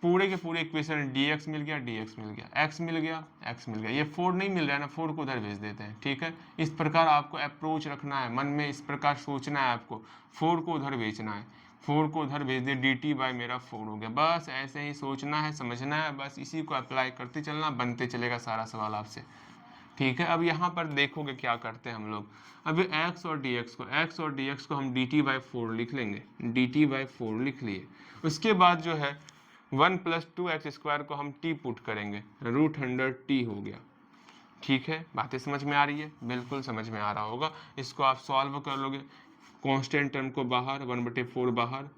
पूरे के पूरे इक्वेशन dx मिल गया, dx मिल गया, x मिल गया, x मिल गया, ये 4 नहीं मिल रहा है ना, 4 को उधर भेज देते हैं। ठीक है, इस प्रकार आपको अप्रोच रखना है, मन में इस प्रकार सोचना है आपको, 4 को उधर भेजना है, 4 को उधर भेज दिए, dt बाय मेरा 4 हो गया। बस ऐसे ही सोचना है, समझना है, बस इसी को अप्लाई करते चलना, बनते चलेगा सारा सवाल आपसे। ठीक है, अब यहाँ पर देखोगे क्या करते हैं हम लोग, अब x और dx को हम dt बाई 4 लिख लेंगे, dt बाई 4 लिख लिए। उसके बाद जो है 1 प्लस 2x² को हम t पुट करेंगे, √100t हो गया। ठीक है, बातें समझ में आ रही है, बिल्कुल समझ में आ रहा होगा। इसको आप सॉल्व कर लोगे, कांस्टेंट टर्म को बाहर, 1/4 बाहर,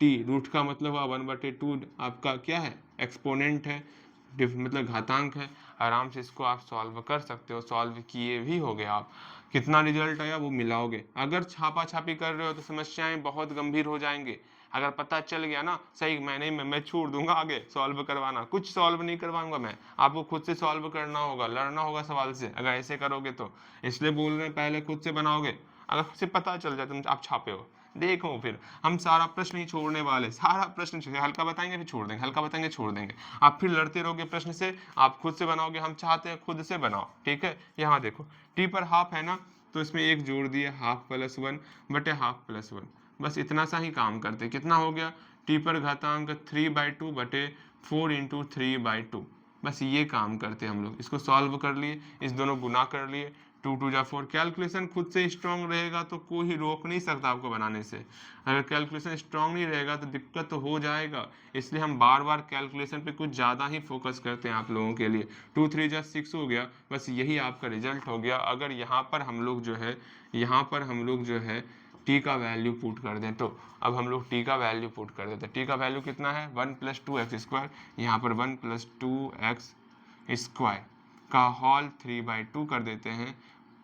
t रूट का मतलब हुआ 1/2 आपका क्या है, एक्सपोनेंट है, मतलब घातांक है। आराम से इसको आप सॉल्व कर सकते हो, सॉल्व किए भी हो गए आप। कितना रिजल्ट आया वो मिलाओगे। अगर छापा छापी कर रहे हो तो समस्याएं बहुत गंभीर हो जाएंगे। अगर पता चल गया ना सही, मैं छोड़ दूंगा आगे सॉल्व करवाना, कुछ सॉल्व नहीं करवाऊंगा मैं, आपको खुद से सॉल्व करना होगा, लड़ना होगा सवाल से अगर ऐसे करोगे तो। इसलिए बोल रहे हैं पहले खुद से बनाओगे, अगर खुद से पता चल जाए तुम आप छापे हो, देखो फिर हम सारा प्रश्न ही छोड़ने वाले, सारा प्रश्न हल्का बताएंगे फिर छोड़ देंगे, हल्का बताएंगे छोड़ देंगे, आप फिर लड़ते रहोगे प्रश्न से, आप खुद से बनाओगे, हम चाहते हैं खुद से बनाओ। ठीक है, यहाँ देखो टी पर हाफ है ना, तो इसमें एक जोड़ दिए, हाफ प्लस 1 बटे हाफ प्लस 1, बस इतना सा ही काम करते। कितना हो गया, टी पर घातांक 3/2 बटे 4 इंटू 3/2, बस ये काम करते हम लोग। इसको सॉल्व कर लिए, इस दोनों गुना कर लिए, 2 2 जा 4। कैलकुलेशन खुद से स्ट्रांग रहेगा तो कोई रोक नहीं सकता आपको बनाने से। अगर कैलकुलेशन स्ट्रांग नहीं रहेगा तो दिक्कत तो हो जाएगा, इसलिए हम बार बार कैलकुलेशन पे कुछ ज़्यादा ही फोकस करते हैं आप लोगों के लिए। 2 3 जा 6 हो गया, बस यही आपका रिजल्ट हो गया। अगर यहाँ पर हम लोग जो है, यहाँ पर हम लोग जो है t का वैल्यू पुट कर दें, तो अब हम लोग t का वैल्यू पुट कर देते हैं। t का वैल्यू कितना है, 1 प्लस 2x², यहाँ पर 1 प्लस 2x² का होल 3/2 कर देते हैं,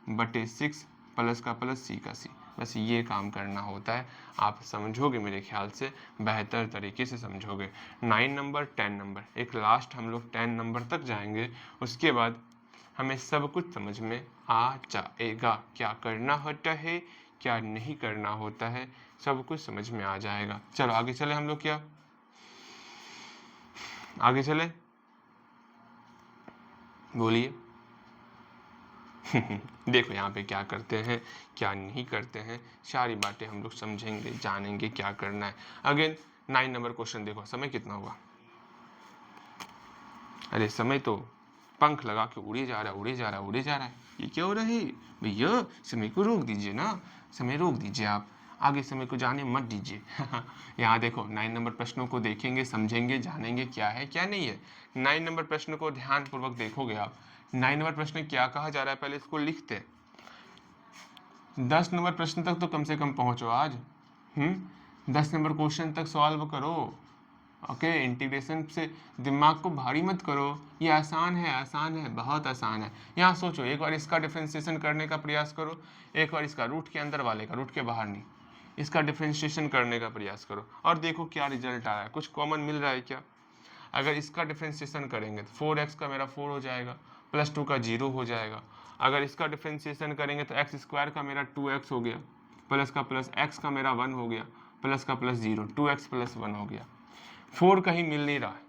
बटे 6 प्लस का प्लस c का c, बस ये काम करना होता है। आप समझोगे मेरे ख्याल से, बेहतर तरीके से समझोगे। 9 नंबर 10 नंबर, एक लास्ट हम लोग 10 नंबर तक जाएंगे, उसके बाद हमें सब कुछ समझ में आ जाएगा, क्या करना होता है क्या नहीं करना होता है, सब कुछ समझ में आ जाएगा। चलो आगे चले हम लोग, क्या आगे चले बोलिए। देखो यहाँ पे क्या करते हैं क्या नहीं करते हैं, सारी बातें हम लोग समझेंगे, जानेंगे क्या करना है। अगेन 9 नंबर क्वेश्चन देखो, समय कितना हुआ, अरे समय तो पंख लगा के उड़े जा रहा है, उड़े जा रहा है, उड़े जा रहा है, ये क्या हो रहा है भैया, समय को रोक दीजिए ना, समय रोक दीजिए, आप आगे समय को जाने मत दीजिए। यहाँ देखो 9 नंबर प्रश्नों को देखेंगे, समझेंगे, जानेंगे क्या है क्या नहीं है। 9 नंबर प्रश्न को ध्यान पूर्वक देखोगे आप। 9 नंबर प्रश्न क्या कहा जा रहा है, पहले इसको लिखते हैं। 10 नंबर प्रश्न तक तो कम से कम पहुंचो आज, 10 नंबर क्वेश्चन तक सॉल्व करो, ओके, इंटीग्रेशन से दिमाग को भारी मत करो, ये आसान है, बहुत आसान है। यहाँ सोचो, एक बार इसका डिफ्रेंशिएशन करने का प्रयास करो, एक बार इसका रूट के अंदर वाले का, रूट के बाहर नहीं, इसका डिफ्रेंशिएशन करने का प्रयास करो और देखो क्या रिजल्ट आ रहा है, कुछ कॉमन मिल रहा है क्या। अगर इसका डिफ्रेंशिएशन करेंगे तो 4x का मेरा 4 हो जाएगा, +2 का 0 हो जाएगा। अगर इसका डिफ्रेंशिएशन करेंगे तो x स्क्वायर का मेरा 2x हो गया, प्लस का प्लस x का मेरा 1 हो गया, प्लस का प्लस 0, 2x + 1 हो गया। 4 कहीं मिल नहीं रहा है,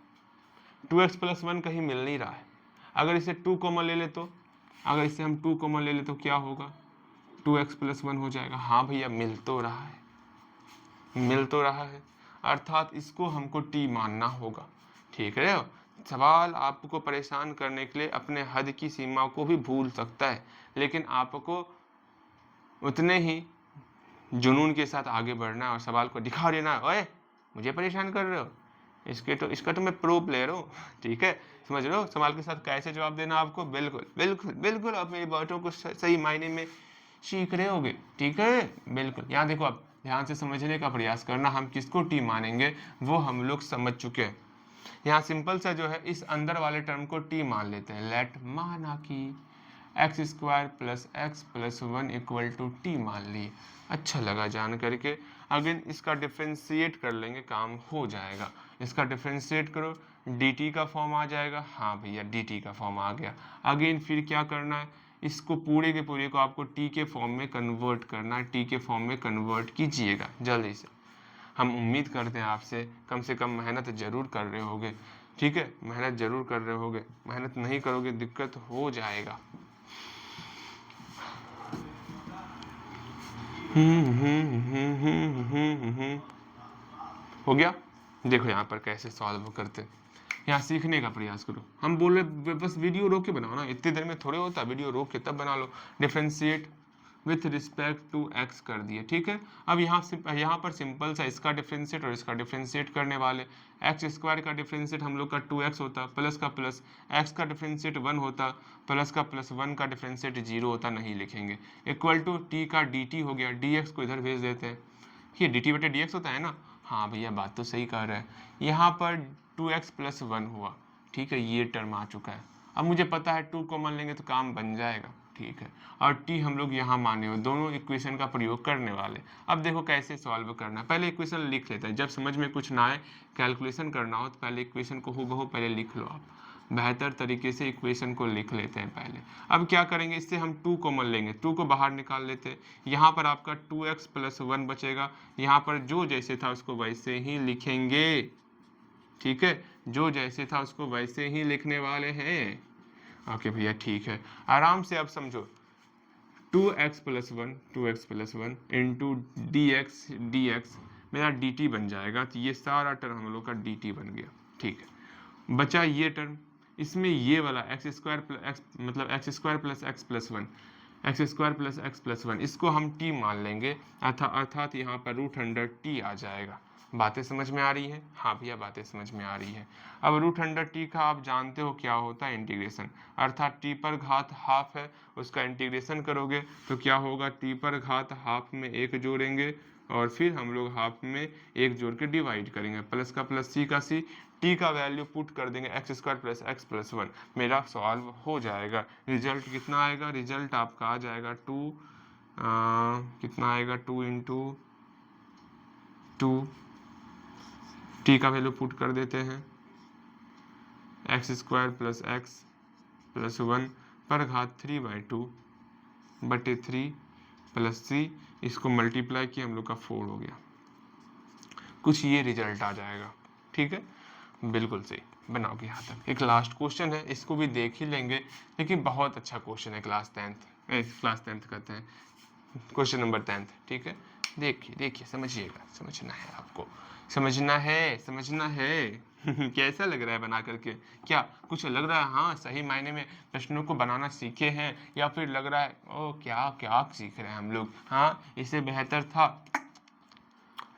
2x + 1 कहीं मिल नहीं रहा है। अगर इसे 2 कॉमन ले ले तो, अगर इसे हम 2 कॉमन ले ले तो क्या होगा, 2x + 1 हो जाएगा। हाँ भैया, मिल तो रहा है, अर्थात इसको हमको t मानना होगा। ठीक है, सवाल आपको परेशान करने के लिए अपने हद की सीमा को भी भूल सकता है, लेकिन आपको उतने ही जुनून के साथ आगे बढ़ना है और सवाल को दिखा देना है। ओए, मुझे परेशान कर रहे हो, इसका तो मैं प्रो प्लेयर हूँ। ठीक है, समझ रहे हो सवाल के साथ कैसे जवाब देना आपको। बिल्कुल बिल्कुल बिल्कुल, आप मेरी बातों को सही मायने में सीख रहे होगे। ठीक है, बिल्कुल। यहाँ देखो, आप ध्यान से समझने का प्रयास करना, हम किसको टी मानेंगे वो हम लोग समझ चुके हैं। यहाँ सिंपल सा जो है, इस अंदर वाले टर्म को टी मान लेते हैं। लेट माना कि x² + x + 1 = t मान लिए। अच्छा लगा जान करके। अगेन इसका डिफ्रेंशिएट कर लेंगे, काम हो जाएगा। इसका डिफ्रेंशिएट करो, dt का फॉर्म आ जाएगा। हाँ भैया, dt का फॉर्म आ गया। अगेन फिर क्या करना है, इसको पूरे के पूरे को आपको t के फॉर्म में कन्वर्ट करना है। t के फॉर्म में कन्वर्ट कीजिएगा जल्दी से। हम उम्मीद करते हैं आपसे, कम से कम मेहनत जरूर कर रहे होगे। ठीक है, मेहनत जरूर कर रहे होगे, मेहनत नहीं करोगे दिक्कत हो जाएगा। हो गया। देखो यहाँ पर कैसे सॉल्व करते, यहाँ सीखने का प्रयास करो। हम बोल रहे बस वीडियो रोक के बनाओ ना, इतनी देर में थोड़े होता, वीडियो रोक के तब बना लो। Differentiate with respect to x कर दिए। ठीक है, अब यहाँ पर सिंपल सा इसका डिफ्रेंशिएट और इसका डिफ्रेंशिएट करने वाले। x² का डिफ्रेंशिएट हम लोग का 2x होता, प्लस का प्लस x का डिफ्रेंशिएट 1 होता, प्लस का प्लस 1 का डिफ्रेंशिएट 0 होता, नहीं लिखेंगे। इक्वल टू t का dt हो गया, dx को इधर भेज देते हैं। ये dt/dx होता है ना। हाँ भैया, बात तो सही कह रहे हैं। यहाँ पर 2x + 1 हुआ। ठीक है, ये टर्म आ चुका है। अब मुझे पता है 2 कॉमन लेंगे तो काम बन जाएगा। ठीक है, और t हम लोग यहाँ माने हुए, दोनों इक्वेशन का प्रयोग करने वाले। अब देखो कैसे सॉल्व करना है। पहले इक्वेशन लिख लेते हैं, जब समझ में कुछ ना आए, कैलकुलेशन करना हो तो पहले इक्वेशन को हूबहू पहले लिख लो। आप बेहतर तरीके से इक्वेशन को लिख लेते हैं पहले। अब क्या करेंगे, इससे हम 2 कॉमन लेंगे, 2 को बाहर निकाल लेते हैं। यहाँ पर आपका 2x + 1 बचेगा। यहाँ पर जो जैसे था उसको वैसे ही लिखेंगे। ठीक है, जो जैसे था उसको वैसे ही लिखने वाले हैं। ओके भैया, ठीक है, आराम से अब समझो। 2x + 1 इंटू dx मेरा dt बन जाएगा। तो ये सारा टर्म हम लोग का dt बन गया। ठीक है, बचा ये टर्म, इसमें ये वाला x² मतलब x² + x + 1, x² + x + 1, इसको हम t मान लेंगे। अर्थात यहाँ पर √t आ जाएगा। बातें समझ में आ रही है? हाँ भैया, बातें समझ में आ रही है। अब √t का आप जानते हो क्या होता है, इंटीग्रेशन। अर्थात t पर घात हाफ है, उसका इंटीग्रेशन करोगे तो क्या होगा, t पर घात हाफ में 1 जोड़ेंगे और फिर हम लोग हाफ में 1 जोड़ के डिवाइड करेंगे। प्लस का प्लस, सी का सी, t का वैल्यू पुट कर देंगे, x² + x + 1, मेरा सॉल्व हो जाएगा। रिजल्ट कितना आएगा, रिजल्ट आपका आ जाएगा 2 कितना आएगा, 2 × 2, t का वैल्यू पुट कर देते हैं, x² + x + 1 पर घात 3/2 बटे 3 प्लस c, इसको मल्टीप्लाई किया हम लोग का 4 हो गया। कुछ ये रिजल्ट आ जाएगा। ठीक है, बिल्कुल सही, बनाओगे यहाँ तक। एक लास्ट क्वेश्चन है, इसको भी देख ही लेंगे, लेकिन बहुत अच्छा क्वेश्चन है। क्लास टेंथ कहते हैं, क्वेश्चन नंबर 10। ठीक है, देखिए समझिएगा, समझना है आपको, समझना है। कैसा लग रहा है बना करके, क्या कुछ लग रहा है हाँ सही मायने में प्रश्नों को बनाना सीखे हैं, या फिर लग रहा है ओ क्या सीख रहे हैं हम लोग, हाँ इससे बेहतर था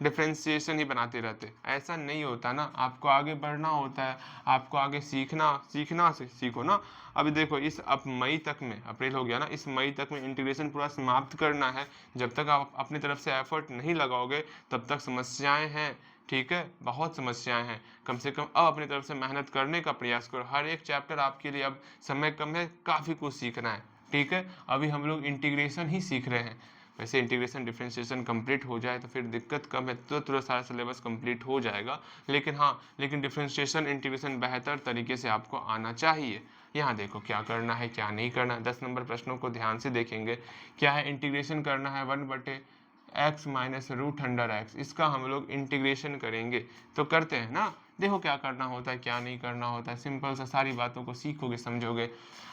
डिफ्रेंशिएशन ही बनाते रहते। ऐसा नहीं होता ना, आपको आगे बढ़ना होता है, आपको आगे सीखो ना। अभी देखो, इस अब मई तक में, अप्रैल हो गया ना, इस मई तक में इंटीग्रेशन पूरा समाप्त करना है। जब तक आप अपनी तरफ से एफर्ट नहीं लगाओगे तब तक समस्याएं हैं, ठीक है, बहुत समस्याएं हैं। कम से कम अब अपनी तरफ से मेहनत करने का प्रयास करो। हर एक चैप्टर आपके लिए अब समय कम है, काफ़ी कुछ सीखना है। ठीक है, अभी हम लोग इंटीग्रेशन ही सीख रहे हैं। वैसे इंटीग्रेशन डिफरेंशिएशन कंप्लीट हो जाए तो फिर दिक्कत कम है, तो तुरंत सारा सिलेबस कंप्लीट हो जाएगा। लेकिन डिफरेंशिएशन इंटीग्रेशन बेहतर तरीके से आपको आना चाहिए। यहाँ देखो क्या करना है क्या नहीं करना है। 10 नंबर प्रश्नों को ध्यान से देखेंगे। क्या है, इंटीग्रेशन करना है 1/x minus root under x. इसका हम लोग इंटीग्रेशन करेंगे, तो करते हैं ना। देखो क्या करना होता है क्या नहीं करना होता है, सिंपल सा सारी बातों को सीखोगे समझोगे।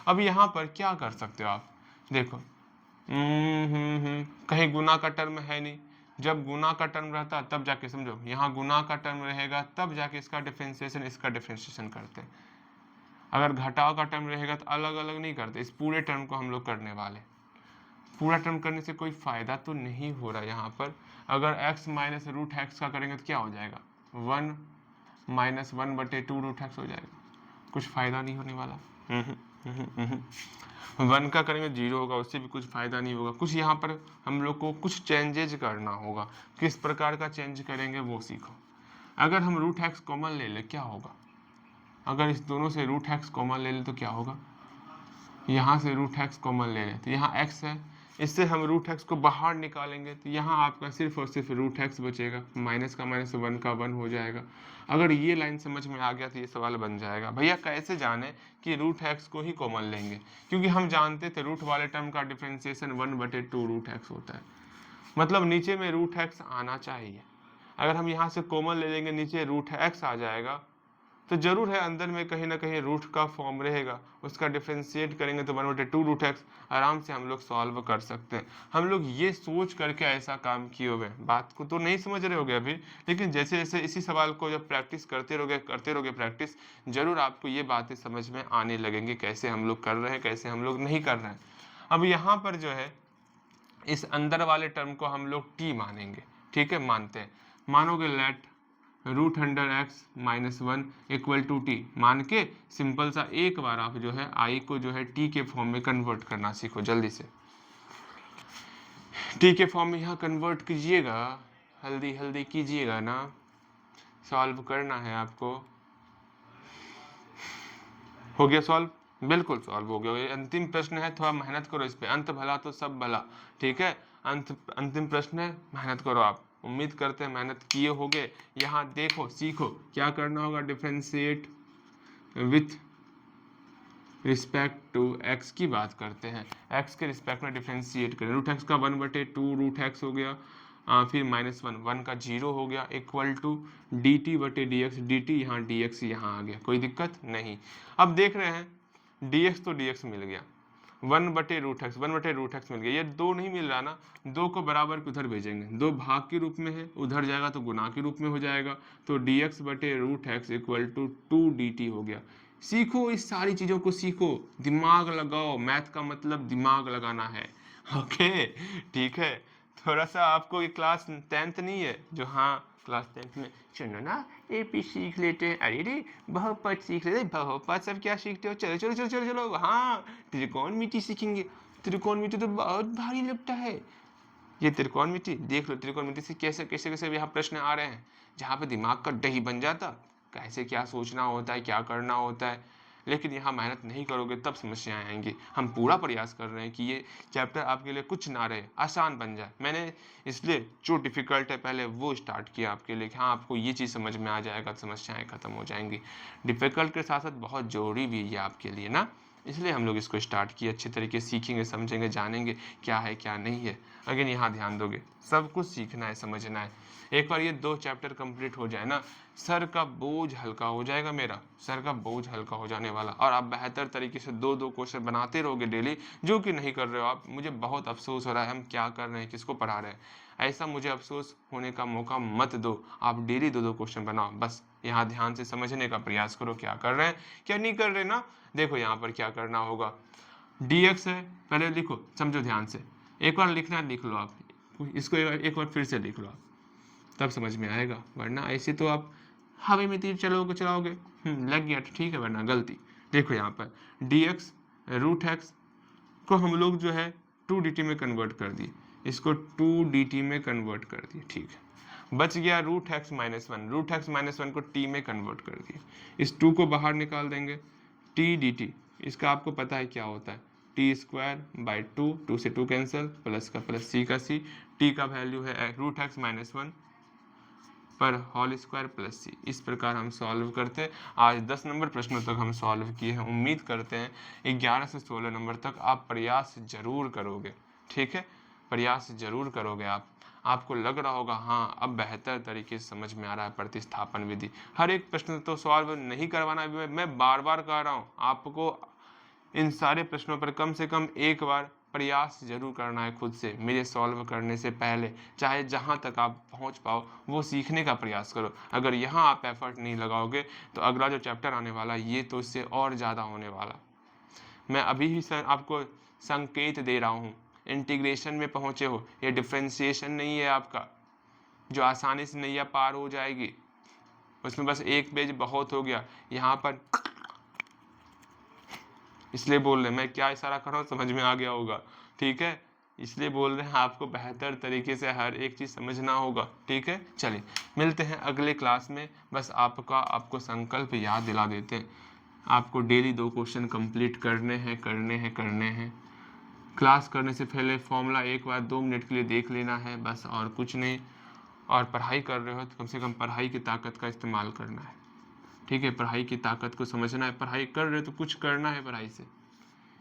अब यहाँ पर क्या कर सकते हो आप, देखो कहीं गुना का टर्म है नहीं। जब गुना का टर्म रहता है तब जाके समझो, यहाँ गुना का टर्म रहेगा तब जाके इसका डिफरेंशिएशन करते हैं। अगर घटाव का टर्म रहेगा तो अलग अलग नहीं करते, इस पूरे टर्म को हम लोग करने वाले। पूरा टर्म करने से कोई फायदा तो नहीं हो रहा यहाँ पर। अगर x माइनस रूट एक्स का करेंगे तो क्या हो जाएगा, 1 माइनस 1/2 रूट एक्स हो जाएगा। कुछ फायदा नहीं होने वाला। 1 का करेंगे 0 होगा, उससे भी कुछ फायदा नहीं होगा। कुछ यहाँ पर हम लोग को कुछ चेंजेज करना होगा। किस प्रकार का चेंज करेंगे वो सीखो। अगर हम रूट एक्स कॉमन ले ले क्या होगा, अगर इस दोनों से रूट एक्स कॉमन ले ले तो क्या होगा, यहाँ से रूट एक्स कॉमन ले लें तो यहाँ x है, इससे हम रूट एक्स को बाहर निकालेंगे तो यहाँ आपका सिर्फ और सिर्फ रूट एक्स बचेगा। माइनस का माइनस 1 का 1 हो जाएगा। अगर ये लाइन समझ में आ गया तो ये सवाल बन जाएगा, भैया कैसे जाने कि रूट एक्स को ही कॉमन लेंगे, क्योंकि हम जानते थे रूट वाले टर्म का डिफरेंशिएशन 1/2 रूट एक्स होता है। मतलब नीचे में रूट एक्स आना चाहिए। अगर हम यहाँ से कॉमन ले लेंगे नीचे रूट एक्स आ जाएगा, तो जरूर है अंदर में कहीं ना कहीं रूट का फॉर्म रहेगा, उसका डिफरेंशिएट करेंगे तो 1/2 रूट एक्स आराम से हम लोग सॉल्व कर सकते हैं। हम लोग ये सोच करके ऐसा काम किए हुए, बात को तो नहीं समझ रहे होगे अभी, लेकिन जैसे जैसे इसी सवाल को जब प्रैक्टिस करते रहोगे प्रैक्टिस, जरूर आपको ये बातें समझ में आने लगेंगी, कैसे हम लोग कर रहे हैं कैसे हम लोग नहीं कर रहे हैं। अब यहाँ पर जो है इस अंदर वाले टर्म को हम लोग टी मानेंगे। ठीक है, मानते हैं, मानोगे let root under x minus 1 equal to t मान के सिंपल सा एक बार आप जो है आई को जो है टी के फॉर्म में कन्वर्ट करना सीखो। जल्दी से टी के फॉर्म में यहाँ कन्वर्ट कीजिएगा, हल्दी हल्दी कीजिएगा ना, सॉल्व करना है आपको। हो गया सॉल्व, बिल्कुल सॉल्व हो गया। ये अंतिम प्रश्न है, थोड़ा मेहनत करो इस पे, अंत भला तो सब भला। ठीक है, अंतिम प्रश्न है, मेहनत करो आप। उम्मीद करते हैं मेहनत किए होगे। यहाँ देखो सीखो क्या करना होगा, differentiate with respect to x की बात करते हैं। एक्स के रिस्पेक्ट में डिफरेंशिएट करें, रूट एक्स का 1/2 रूट एक्स हो गया, फिर -1 का 0 हो गया, इक्वल टू dt/dx, dt यहाँ dx यहाँ आ गया, कोई दिक्कत नहीं। अब देख रहे हैं dx तो dx मिल गया, 1/रूट एक्स मिल गया। ये 2 नहीं मिल रहा ना, 2 को बराबर के उधर भेजेंगे, 2 भाग के रूप में है, उधर जाएगा तो गुना के रूप में हो जाएगा, तो dx/रूट एक्स इक्वल टू 2dt हो गया। सीखो, इस सारी चीज़ों को सीखो, दिमाग लगाओ, मैथ का मतलब दिमाग लगाना है। ओके, ठीक है। थोड़ा सा आपको ये क्लास 10th नहीं है जो, हाँ क्लास 10th में चलो ना एपी सीख लेते हैं, अरे रे बहुपद सीख लेते हैं, बहुपद सब क्या सीखते हो, चलो चलो चलो चलो चलो, हाँ त्रिकोणमिति सीखेंगे। त्रिकोणमिति तो बहुत भारी लगता है, ये त्रिकोणमिति देख लो, त्रिकोणमिति से कैसे कैसे कैसे यहाँ प्रश्न आ रहे हैं जहाँ पे दिमाग का दही बन जाता, कैसे क्या सोचना होता है क्या करना होता है। लेकिन यहाँ मेहनत नहीं करोगे तब समस्याएं आएंगी। हम पूरा प्रयास कर रहे हैं कि ये चैप्टर आपके लिए कुछ ना रहे, आसान बन जाए। मैंने इसलिए जो डिफिकल्ट है पहले वो स्टार्ट किया आपके लिए, हाँ आपको ये चीज़ समझ में आ जाएगा तो समस्याएं खत्म हो जाएंगी। डिफिकल्ट के साथ साथ बहुत जरूरी भी है आपके लिए ना, इसलिए हम लोग इसको स्टार्ट किए। अच्छे तरीके से सीखेंगे समझेंगे जानेंगे क्या है क्या नहीं है। अगेन यहाँ ध्यान दोगे, सब कुछ सीखना है समझना है। एक बार ये 2 चैप्टर कंप्लीट हो जाए ना, सर का बोझ हल्का हो जाएगा, मेरा सर का बोझ हल्का हो जाने वाला, और आप बेहतर तरीके से 2-2 क्वेश्चन बनाते रहोगे डेली, जो कि नहीं कर रहे हो आप। मुझे बहुत अफसोस हो रहा है, हम क्या कर रहे हैं किसको पढ़ा रहे हैं, ऐसा मुझे अफसोस होने का मौका मत दो। आप डेली 2-2 क्वेश्चन बनाओ, बस यहाँ ध्यान से समझने का प्रयास करो क्या कर रहे हैं क्या नहीं कर रहे ना। देखो यहाँ पर क्या करना होगा, dx है, पहले लिखो समझो ध्यान से, एक बार लिखना है लिख लो आप, इसको एक बार फिर से लिख लो आप, तब समझ में आएगा, वरना ऐसे तो आप हवा में तीर चलाओगे लग गया तो ठीक है, वरना गलती। देखो यहाँ पर dx रूट एक्स को हम लोग जो है 2dt में कन्वर्ट कर दिए, इसको 2dt में कन्वर्ट कर दिए, ठीक है। बच गया root x minus one. Root x minus one को टी में कन्वर्ट कर दिए, इस टू को बाहर निकाल देंगे, टी डी टी, इसका आपको पता है क्या होता है, T square by two, two से टू कैंसिल, प्लस का प्लस सी का सी, टी का वैल्यू है रूट एक्स माइनस वन पर होल स्क्वायर प्लस सी। इस प्रकार हम सॉल्व करते हैं। आज 10 नंबर प्रश्नों तक हम सॉल्व किए हैं। उम्मीद करते हैं 11 से 16 नंबर तक आप प्रयास जरूर करोगे, ठीक है, प्रयास जरूर करोगे आप। आपको लग रहा होगा हाँ अब बेहतर तरीके से समझ में आ रहा है प्रतिस्थापन विधि। हर एक प्रश्न तो सॉल्व नहीं करवाना, मैं बार बार कह रहा हूँ आपको, इन सारे प्रश्नों पर कम से कम एक बार प्रयास जरूर करना है खुद से, मेरे सॉल्व करने से पहले। चाहे जहां तक आप पहुंच पाओ वो सीखने का प्रयास करो। अगर यहाँ आप एफर्ट नहीं लगाओगे तो अगला जो चैप्टर आने वाला ये तो इससे और ज़्यादा होने वाला। मैं अभी ही आपको संकेत दे रहा हूँ, इंटीग्रेशन में पहुँचे हो, ये डिफ्रेंशिएशन नहीं है आपका जो आसानी से नैया पार हो जाएगी, उसमें बस एक पेज बहुत हो गया। यहाँ पर इसलिए बोल रहे हैं, मैं क्या इशारा कर रहा हूँ समझ में आ गया होगा, ठीक है, इसलिए बोल रहे हैं आपको बेहतर तरीके से हर एक चीज़ समझना होगा, ठीक है। चलिए मिलते हैं अगले क्लास में। बस आपको संकल्प याद दिला देते हैं, आपको डेली 2 क्वेश्चन कंप्लीट करने हैं। क्लास करने से पहले फॉर्मूला एक बार 2 मिनट के लिए देख लेना है बस, और कुछ नहीं। और पढ़ाई कर रहे हो तो कम से कम पढ़ाई की ताकत का इस्तेमाल करना है, ठीक है, पढ़ाई की ताकत को समझना है। पढ़ाई कर रहे हो तो कुछ करना है पढ़ाई से,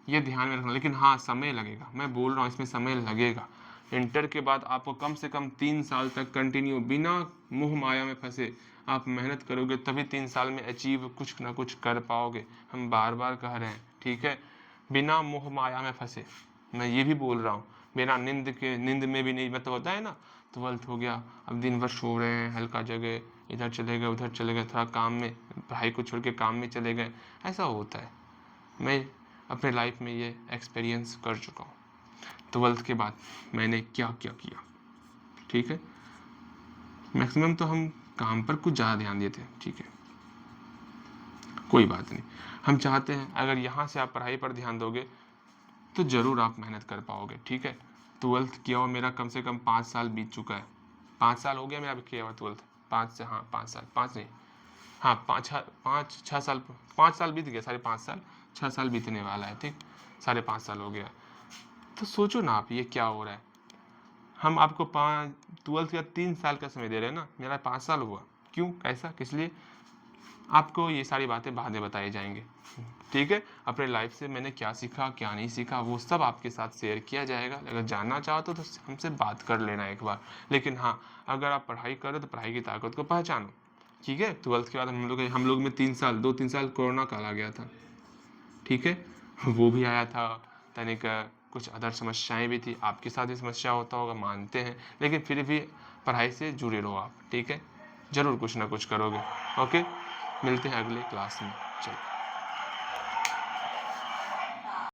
ये ध्यान में रखना। लेकिन हाँ समय लगेगा, मैं बोल रहा हूँ इसमें समय लगेगा। इंटर के बाद आपको कम से कम 3 साल तक कंटिन्यू बिना मोह माया में फंसे आप मेहनत करोगे, तभी 3 साल में अचीव कुछ ना कुछ कर पाओगे। हम बार बार कह रहे हैं, ठीक है, बिना मोह माया में फंसे। मैं ये भी बोल रहा हूँ बिना नींद में भी नहीं, मतलब होता है ना 12th हो गया, अब दिन भर सो रहे हैं, हल्का जगह, इधर चले गए उधर चले गए, थोड़ा काम में, पढ़ाई को छोड़ के काम में चले गए, ऐसा होता है। मैं अपने लाइफ में ये एक्सपीरियंस कर चुका हूँ। 12th के बाद मैंने क्या क्या किया, ठीक है, मैक्सिमम तो हम काम पर कुछ ज़्यादा ध्यान देते हैं, ठीक है, कोई बात नहीं। हम चाहते हैं अगर यहाँ से आप पढ़ाई पर ध्यान दोगे तो ज़रूर आप मेहनत कर पाओगे, ठीक है। 12th किया हुआ मेरा कम से कम 5 साल बीत चुका है, 5 साल हो गया मेरा अभी किया हुआ 12th, 5 से, हाँ 5 साल, 5 नहीं, हाँ 5-6 साल, 5 साल बीत गया, 5.5 साल, 6 साल बीतने वाला है, ठीक, 5.5 साल हो गया। तो सोचो ना आप ये क्या हो रहा है। हम आपको 12th का 3 साल का समय दे रहे हैं ना, मेरा 5 साल हुआ, क्यों, कैसा, किस लिए, आपको ये सारी बातें बाद में बताई जाएंगे, ठीक है। अपने लाइफ से मैंने क्या सीखा क्या नहीं सीखा वो सब आपके साथ शेयर किया जाएगा। अगर जानना चाहो तो हमसे बात कर लेना एक बार। लेकिन हाँ अगर आप पढ़ाई करो तो पढ़ाई की ताकत को पहचानो, ठीक है। 12th के बाद हम लोग में 2-3 साल कोरोना काल आ गया था, ठीक है, वो भी आया था, तनिक कुछ अदर समस्याएं भी थी, आपके साथ भी समस्या होता होगा मानते हैं, लेकिन फिर भी पढ़ाई से जुड़े रहो आप, ठीक है, ज़रूर कुछ ना कुछ करोगे। ओके, मिलते हैं अगले क्लास में, चलो।